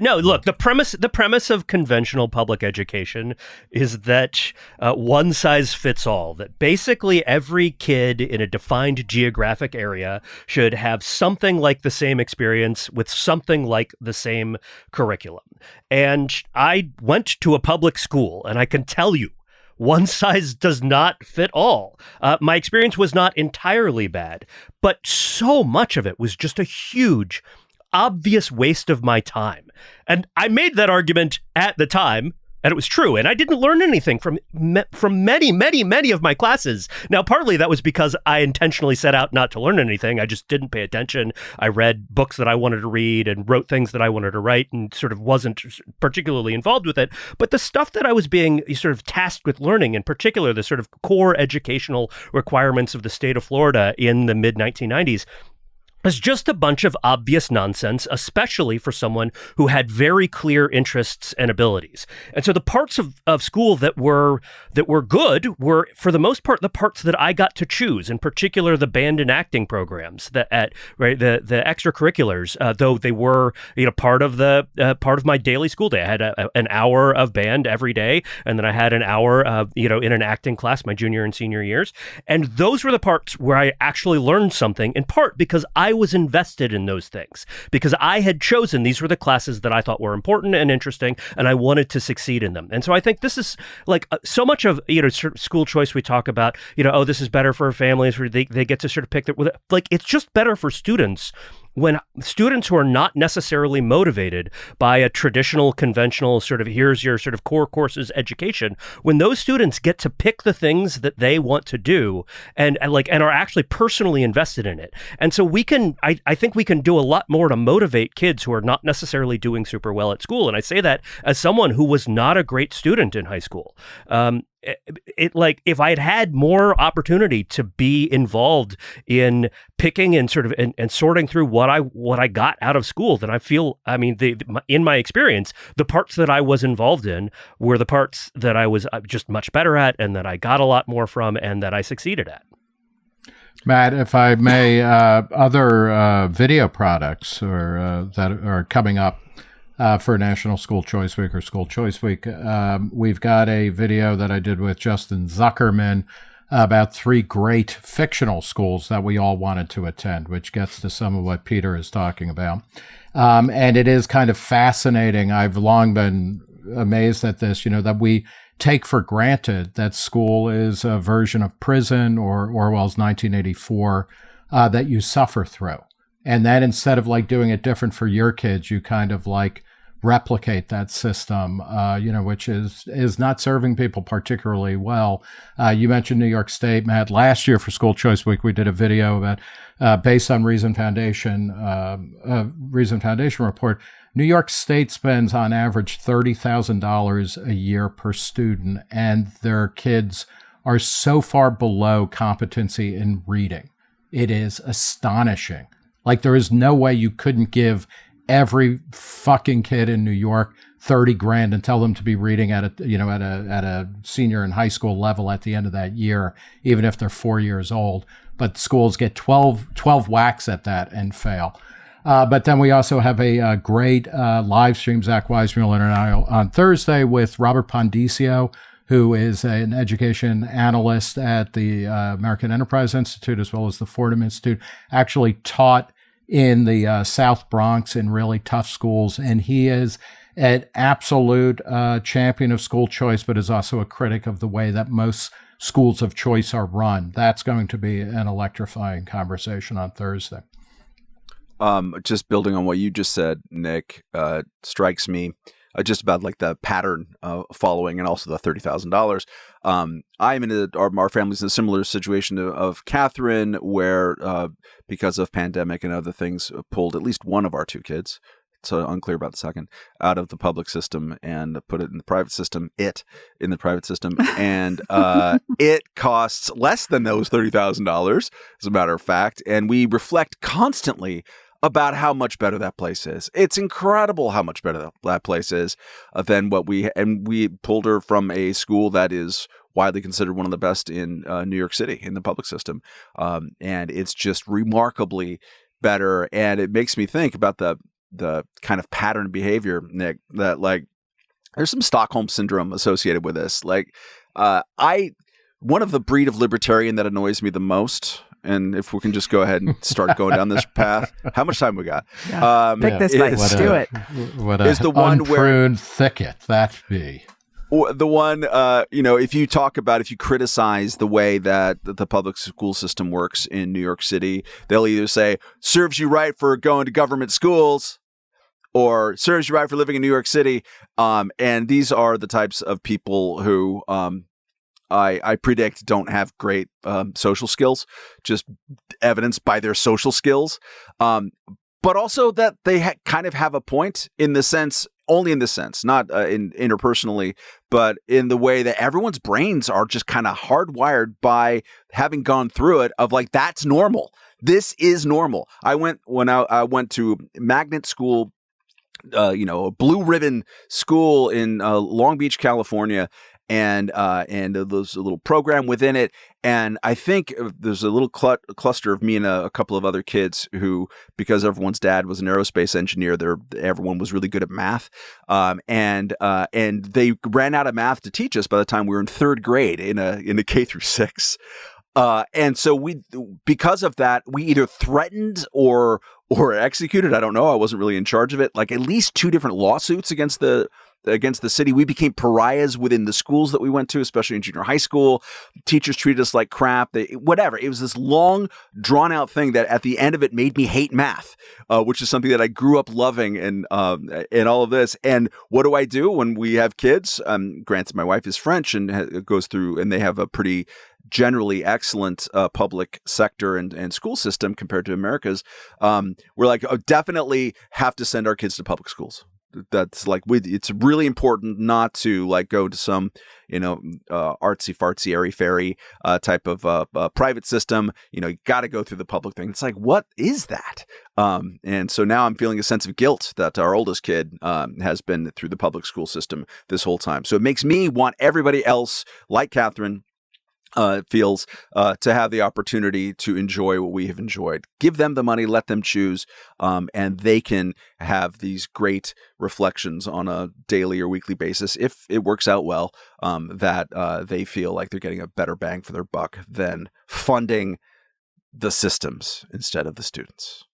No, look, the premise of conventional public education is that one size fits all, that basically every kid in a defined geographic area should have something like the same experience with something like the same curriculum. And I went to a public school, and I can tell you, one size does not fit all. My experience was not entirely bad, but so much of it was just a huge, obvious waste of my time. And I made that argument at the time, and it was true. And I didn't learn anything from many, many, many of my classes. Now, partly that was because I intentionally set out not to learn anything. I just didn't pay attention. I read books that I wanted to read and wrote things that I wanted to write and sort of wasn't particularly involved with it. But the stuff that I was being sort of tasked with learning, in particular, the sort of core educational requirements of the state of Florida in the mid-1990s, was just a bunch of obvious nonsense, especially for someone who had very clear interests and abilities. And so the parts of school that were good were, for the most part, the parts that I got to choose, in particular the band and acting programs, the extracurriculars, though they were part of my daily school day. I had an hour of band every day, and then I had an hour in an acting class my junior and senior years. And those were the parts where I actually learned something, in part because I was invested in those things, because I had chosen these were the classes that I thought were important and interesting, and I wanted to succeed in them. And so I think this is so much of school choice. We talk about this is better for families where they get to sort of pick it's just better for students when students who are not necessarily motivated by a traditional, conventional sort of here's your sort of core courses education, when those students get to pick the things that they want to do and are actually personally invested in it. And so I think we can do a lot more to motivate kids who are not necessarily doing super well at school. And I say that as someone who was not a great student in high school. If I had had more opportunity to be involved in picking and sort of and sorting through what I got out of school, then I feel, in my experience, the parts that I was involved in were the parts that I was just much better at and that I got a lot more from and that I succeeded at. Matt, if I may, other video products or that are coming up for National School Choice Week or School Choice Week. We've got a video that I did with Justin Zuckerman about 3 great fictional schools that we all wanted to attend, which gets to some of what Peter is talking about. And it is kind of fascinating. I've long been amazed at this, that we take for granted that school is a version of prison or Orwell's 1984 that you suffer through. And then instead of doing it different for your kids, you kind of replicate that system, which is not serving people particularly well. You mentioned New York State, Matt. Last year for School Choice Week, we did a video about, based on Reason Foundation report, New York State spends on average $30,000 a year per student, and their kids are so far below competency in reading. It is astonishing. There is no way you couldn't give every fucking kid in New York $30,000 and tell them to be reading at a senior in high school level at the end of that year, even if they're 4 years old. But schools get 12 whacks at that and fail. But then we also have a great live stream, Zach Weismuller and I, on Thursday with Robert Pondicio, who is an education analyst at the American Enterprise Institute as well as the Fordham Institute, actually taught in the South Bronx in really tough schools. And he is an absolute champion of school choice, but is also a critic of the way that most schools of choice are run. That's going to be an electrifying conversation on Thursday. Just building on what you just said, Nick, strikes me just about the pattern following and also the $30,000. Our family's in a similar situation of Catherine, where because of pandemic and other things, pulled at least one of our 2 kids. It's unclear about the second, out of the public system and put it in the private system. In the private system, and it costs less than those $30,000, as a matter of fact. And we reflect constantly about how much better that place is. It's incredible how much better that place is than what we pulled her from a school that is widely considered one of the best in New York City in the public system. And it's just remarkably better. And it makes me think about the kind of pattern behavior, Nick, that there's some Stockholm syndrome associated with this. One of the breed of libertarian that annoys me the most, and if we can just go ahead and start going down this path, how much time we got? Yeah. Pick this fight. Let's do it. What is the one unpruned thicket that be? The one, if you criticize the way that the public school system works in New York City, they'll either say, serves you right for going to government schools, or serves you right for living in New York City. And these are the types of people who I predict don't have great social skills, just evidenced by their social skills. But also that they kind of have a point in the sense, only in this sense, not interpersonally, but in the way that everyone's brains are just kind of hardwired by having gone through it of that's normal. This is normal. I went to magnet school, a blue ribbon school in Long Beach, California. And there's a little program within it. And I think there's a little cluster of me and a couple of other kids who, because everyone's dad was an aerospace engineer, everyone was really good at math. And they ran out of math to teach us by the time we were in 3rd grade in a K through 6. And so because of that, we either threatened or executed, I don't know, I wasn't really in charge of it, at least 2 different lawsuits against the against the city. We became pariahs within the schools that we went to, especially in junior high school. Teachers treated us like crap. Whatever. It was this long, drawn-out thing that at the end of it made me hate math, which is something that I grew up loving and all of this. And what do I do when we have kids? Granted, my wife is French and goes through, and they have a pretty generally excellent public sector and school system compared to America's. We're like, definitely have to send our kids to public schools. That's like, it's really important not to like go to some, artsy fartsy, airy fairy type of private system. You got to go through the public thing. It's like, what is that? And so now I'm feeling a sense of guilt that our oldest kid has been through the public school system this whole time. So it makes me want everybody else, like Catherine, feels to have the opportunity to enjoy what we have enjoyed. Give them the money, let them choose, and they can have these great reflections on a daily or weekly basis, if it works out well, that they feel like they're getting a better bang for their buck than funding the systems instead of the students.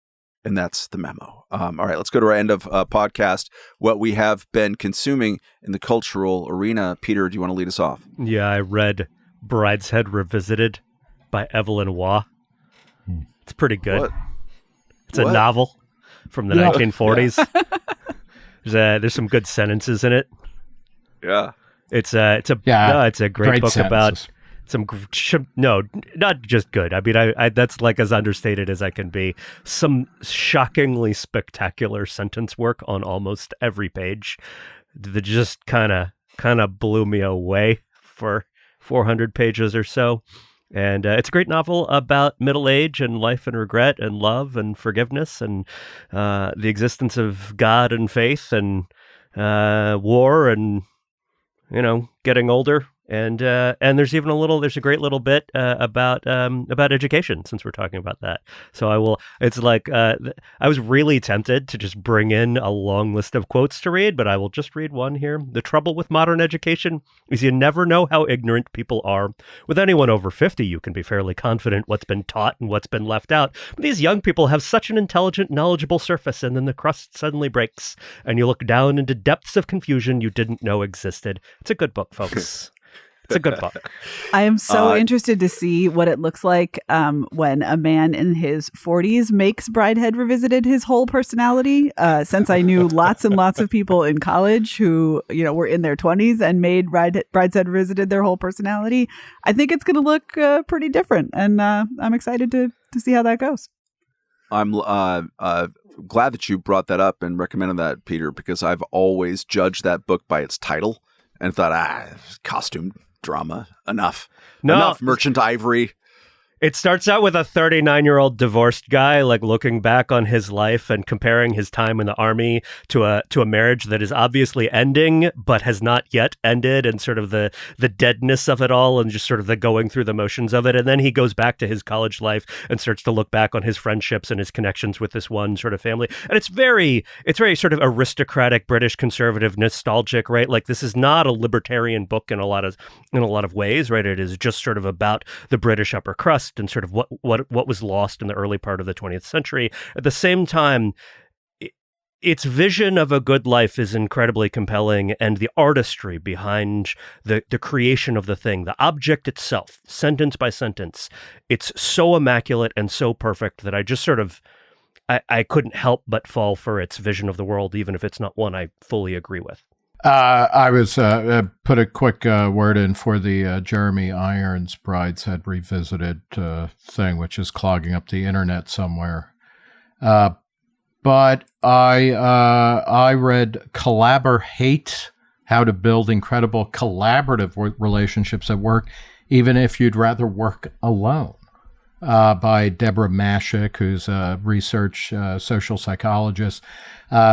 And that's the memo. All right, let's go to our end of podcast, what we have been consuming in the cultural arena. Peter, do you want to lead us off? Yeah, I read Brideshead Revisited by Evelyn Waugh. It's pretty good. What? It's a novel from the 1940s. There's some good sentences in it. Yeah. It's a great book sentences. About not just good. I mean, I that's like as understated as I can be. Some shockingly spectacular sentence work on almost every page that just kind of blew me away for 400 pages or so. And it's a great novel about middle age and life and regret and love and forgiveness and the existence of God and faith and war and, getting older. And there's a great little bit about education, since we're talking about that. So it's like, I was really tempted to just bring in a long list of quotes to read, but I will just read one here. The trouble with modern education is you never know how ignorant people are. With anyone over 50, you can be fairly confident what's been taught and what's been left out. But these young people have such an intelligent, knowledgeable surface, and then the crust suddenly breaks, and you look down into depths of confusion you didn't know existed. It's a good book, folks. It's a good book. I am so interested to see what it looks like when a man in his 40s makes Brideshead Revisited his whole personality. Since I knew lots and lots of people in college who, were in their 20s and made Brideshead Revisited their whole personality, I think it's going to look pretty different. And I'm excited to see how that goes. I'm glad that you brought that up and recommended that, Peter, because I've always judged that book by its title and thought, costume drama, enough merchant ivory. It starts out with a 39-year-old divorced guy, like looking back on his life and comparing his time in the army to a marriage that is obviously ending, but has not yet ended, and sort of the deadness of it all, and just sort of the going through the motions of it. And then he goes back to his college life and starts to look back on his friendships and his connections with this one sort of family. And it's very sort of aristocratic, British conservative, nostalgic, right? Like, this is not a libertarian book in a lot of ways, right? It is just sort of about the British upper crust and sort of what was lost in the early part of the 20th century. At the same time, its vision of a good life is incredibly compelling, and the artistry behind the creation of the thing, the object itself, sentence by sentence, it's so immaculate and so perfect that I just sort of, I couldn't help but fall for its vision of the world, even if it's not one I fully agree with. I was put a quick word in for the Jeremy Irons Brideshead Revisited thing, which is clogging up the internet somewhere. But I read Collaborate, How to Build Incredible Collaborative Relationships at Work, Even If You'd Rather Work Alone, by Deborah Mashik, who's a research social psychologist,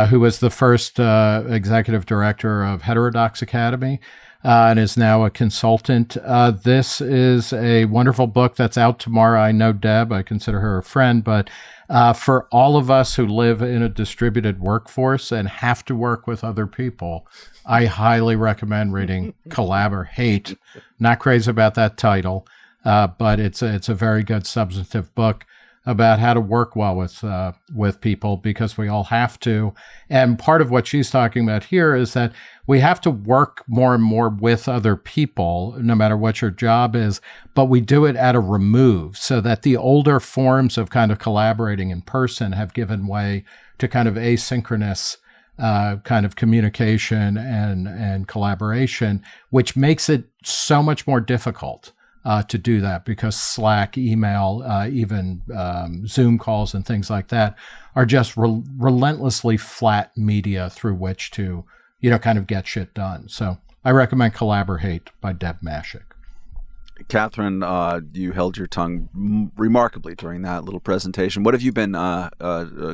who was the first executive director of Heterodox Academy and is now a consultant. This is a wonderful book that's out tomorrow. I know Deb, I consider her a friend, but for all of us who live in a distributed workforce and have to work with other people, I highly recommend reading Collaborate. Not crazy about that title. But it's a very good substantive book. about how to work well with people, because we all have to. And part of what she's talking about here is that we have to work more and more with other people, no matter what your job is, but we do it at a remove, so that the older forms of kind of collaborating in person have given way to kind of asynchronous kind of communication and collaboration, which makes it so much more difficult to do that, because Slack, email, even Zoom calls and things like that are just relentlessly flat media through which to, kind of get shit done. So I recommend Collaborate by Deb Mashik. Catherine, you held your tongue remarkably during that little presentation. What have you been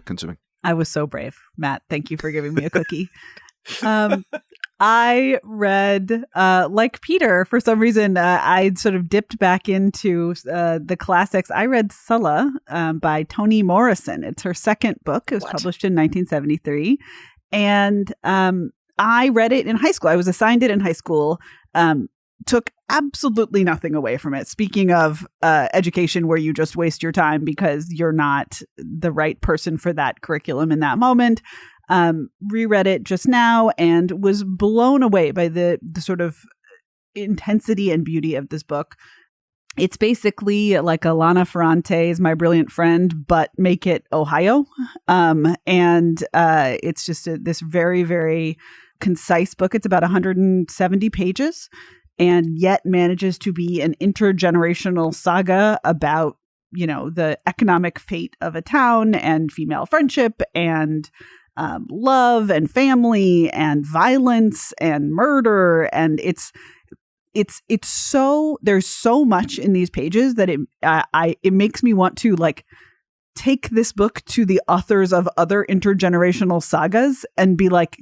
consuming? I was so brave, Matt. Thank you for giving me a cookie. I read, like Peter, for some reason, I sort of dipped back into the classics. I read Sulla by Toni Morrison. It's her second book. It was published in 1973. And I read it in high school. I was assigned it in high school. Took absolutely nothing away from it. Speaking of education where you just waste your time because you're not the right person for that curriculum in that moment. Reread it just now and was blown away by the sort of intensity and beauty of this book. It's basically like Alana Ferrante's My Brilliant Friend, but make it Ohio. It's just this very, very concise book. It's about 170 pages. And yet manages to be an intergenerational saga about, the economic fate of a town and female friendship and love and family and violence and murder. And it's so, there's so much in these pages that it makes me want to take this book to the authors of other intergenerational sagas and be like,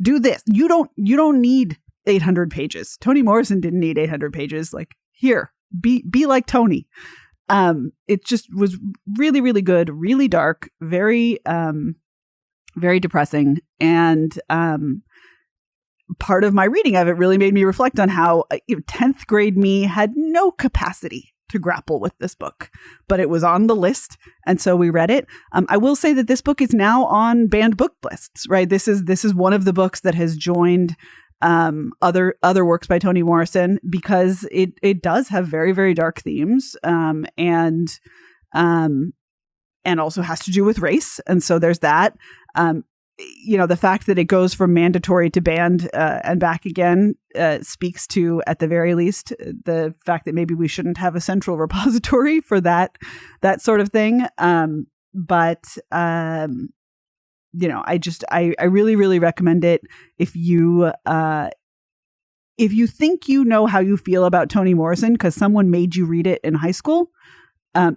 do this. You don't need 800 pages. Toni Morrison didn't need 800 pages. Here, be like Toni. It just was really, really good, really dark, very, very depressing. And part of my reading of it really made me reflect on how 10th grade me had no capacity to grapple with this book, but it was on the list. And so we read it. I will say that this book is now on banned book lists, right? This is one of the books that has joined other works by Toni Morrison, because it does have very, very dark themes, and also has to do with race. And so there's that. The fact that it goes from mandatory to banned and back again speaks to, at the very least, the fact that maybe we shouldn't have a central repository for that sort of thing. I really, really recommend it if you think you know how you feel about Toni Morrison because someone made you read it in high school.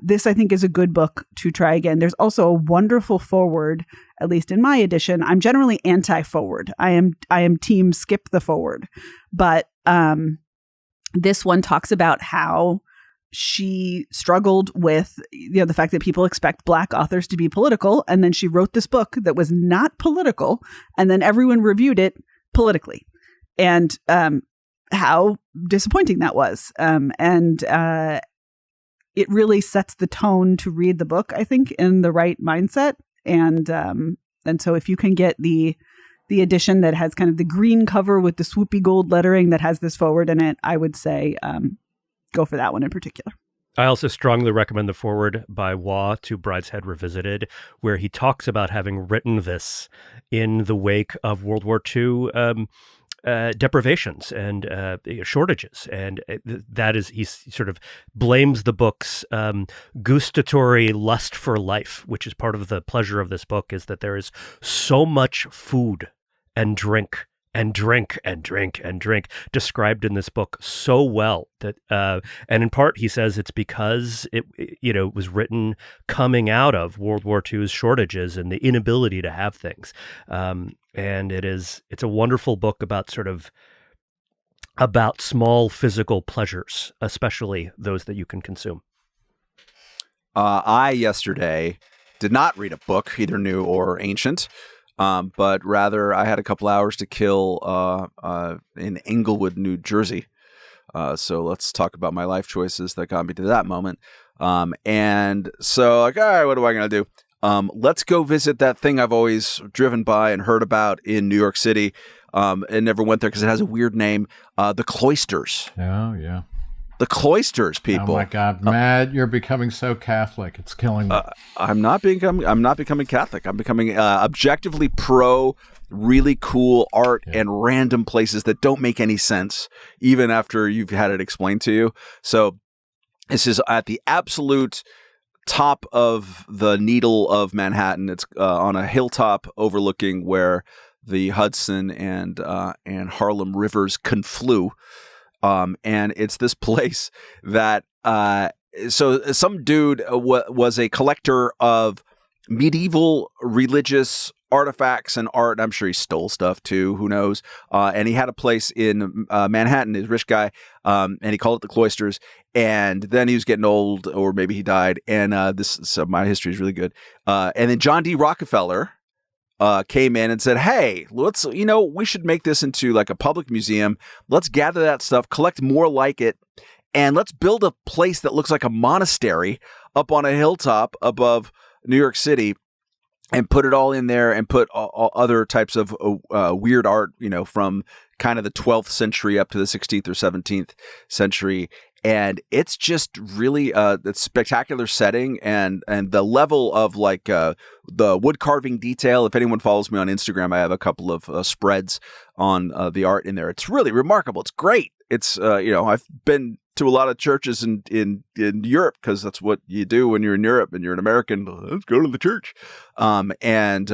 This, I think, is a good book to try again. There's also a wonderful foreword, at least in my edition. I'm generally anti-forward. I am team skip the forward. But this one talks about how she struggled with the fact that people expect Black authors to be political. And then she wrote this book that was not political. And then everyone reviewed it politically. And how disappointing that was. It really sets the tone to read the book, I think, in the right mindset. And so if you can get the edition that has kind of the green cover with the swoopy gold lettering that has this forward in it, I would say go for that one in particular. I also strongly recommend the foreword by Waugh to Brideshead Revisited, where he talks about having written this in the wake of World War II deprivations and shortages. And that is, he sort of blames the book's gustatory lust for life, which is part of the pleasure of this book, is that there is so much food and drink and drink and drink and drink described in this book so well that, and in part he says it's because it was written coming out of World War II's shortages and the inability to have things. And it's a wonderful book about about small physical pleasures, especially those that you can consume. I yesterday did not read a book, either new or ancient. But rather, I had a couple hours to kill in Englewood, New Jersey. So let's talk about my life choices that got me to that moment. And so like, all right, what am I going to do? Let's go visit that thing I've always driven by and heard about in New York City. And never went there because it has a weird name. The Cloisters. Oh, yeah. The Cloisters, people. Oh my God, Matt, you're becoming so Catholic. It's killing me. I'm not becoming Catholic. I'm becoming objectively pro really cool art and random places that don't make any sense, even after you've had it explained to you. So this is at the absolute top of the needle of Manhattan. It's on a hilltop overlooking where the Hudson and Harlem rivers conflude. And it's this place that so some dude was a collector of medieval religious artifacts and art. I'm sure he stole stuff too. Who knows? And he had a place in Manhattan. He's a rich guy, and he called it the Cloisters. And then he was getting old, or maybe he died. And so my history is really good. And then John D. Rockefeller came in and said, hey, we should make this into like a public museum. Let's gather that stuff, collect more like it, and let's build a place that looks like a monastery up on a hilltop above New York City and put it all in there and put all other types of weird art, from kind of the 12th century up to the 16th or 17th century. And it's just really a spectacular setting, and the level of like the wood carving detail. If anyone follows me on Instagram, I have a couple of spreads on the art in there. It's really remarkable. It's great. It's I've been to a lot of churches in Europe because that's what you do when you're in Europe and you're an American. Let's go to the church. And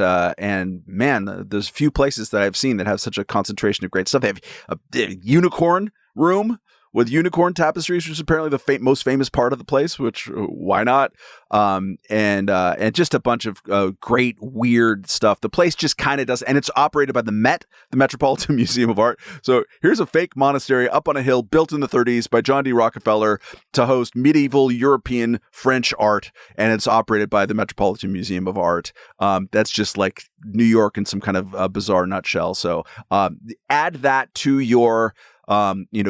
man, there's few places that I've seen that have such a concentration of great stuff. They have a unicorn room with unicorn tapestries, which is apparently the most famous part of the place, which why not? And just a bunch of great, weird stuff. The place just kind of does, and it's operated by the Met, the Metropolitan Museum of Art. So here's a fake monastery up on a hill built in the 30s by John D. Rockefeller to host medieval European French art, and it's operated by the Metropolitan Museum of Art. That's just like New York in some kind of bizarre nutshell. So add that to your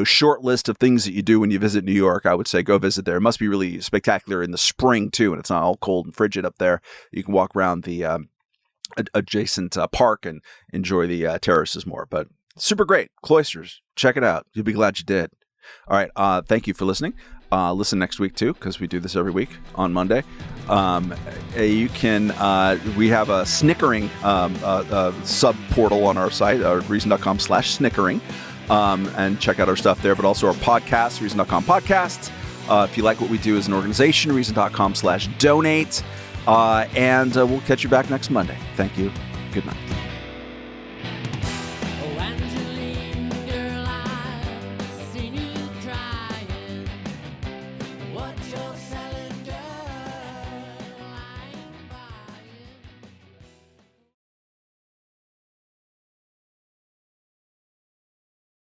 short list of things that you do when you visit New York. I would say go visit there. It must be really spectacular in the spring too, and it's not all cold and frigid up there. You can walk around the adjacent park and enjoy the terraces more. But super great. Cloisters. Check it out. You'll be glad you did. All right. Thank you for listening. Listen next week too, because we do this every week on Monday. You can we have a snickering sub portal on our site, reason.com/snickering. And check out our stuff there, but also our podcast, Reason.com podcasts. If you like what we do as an organization, Reason.com/donate. And we'll catch you back next Monday. Thank you. Good night.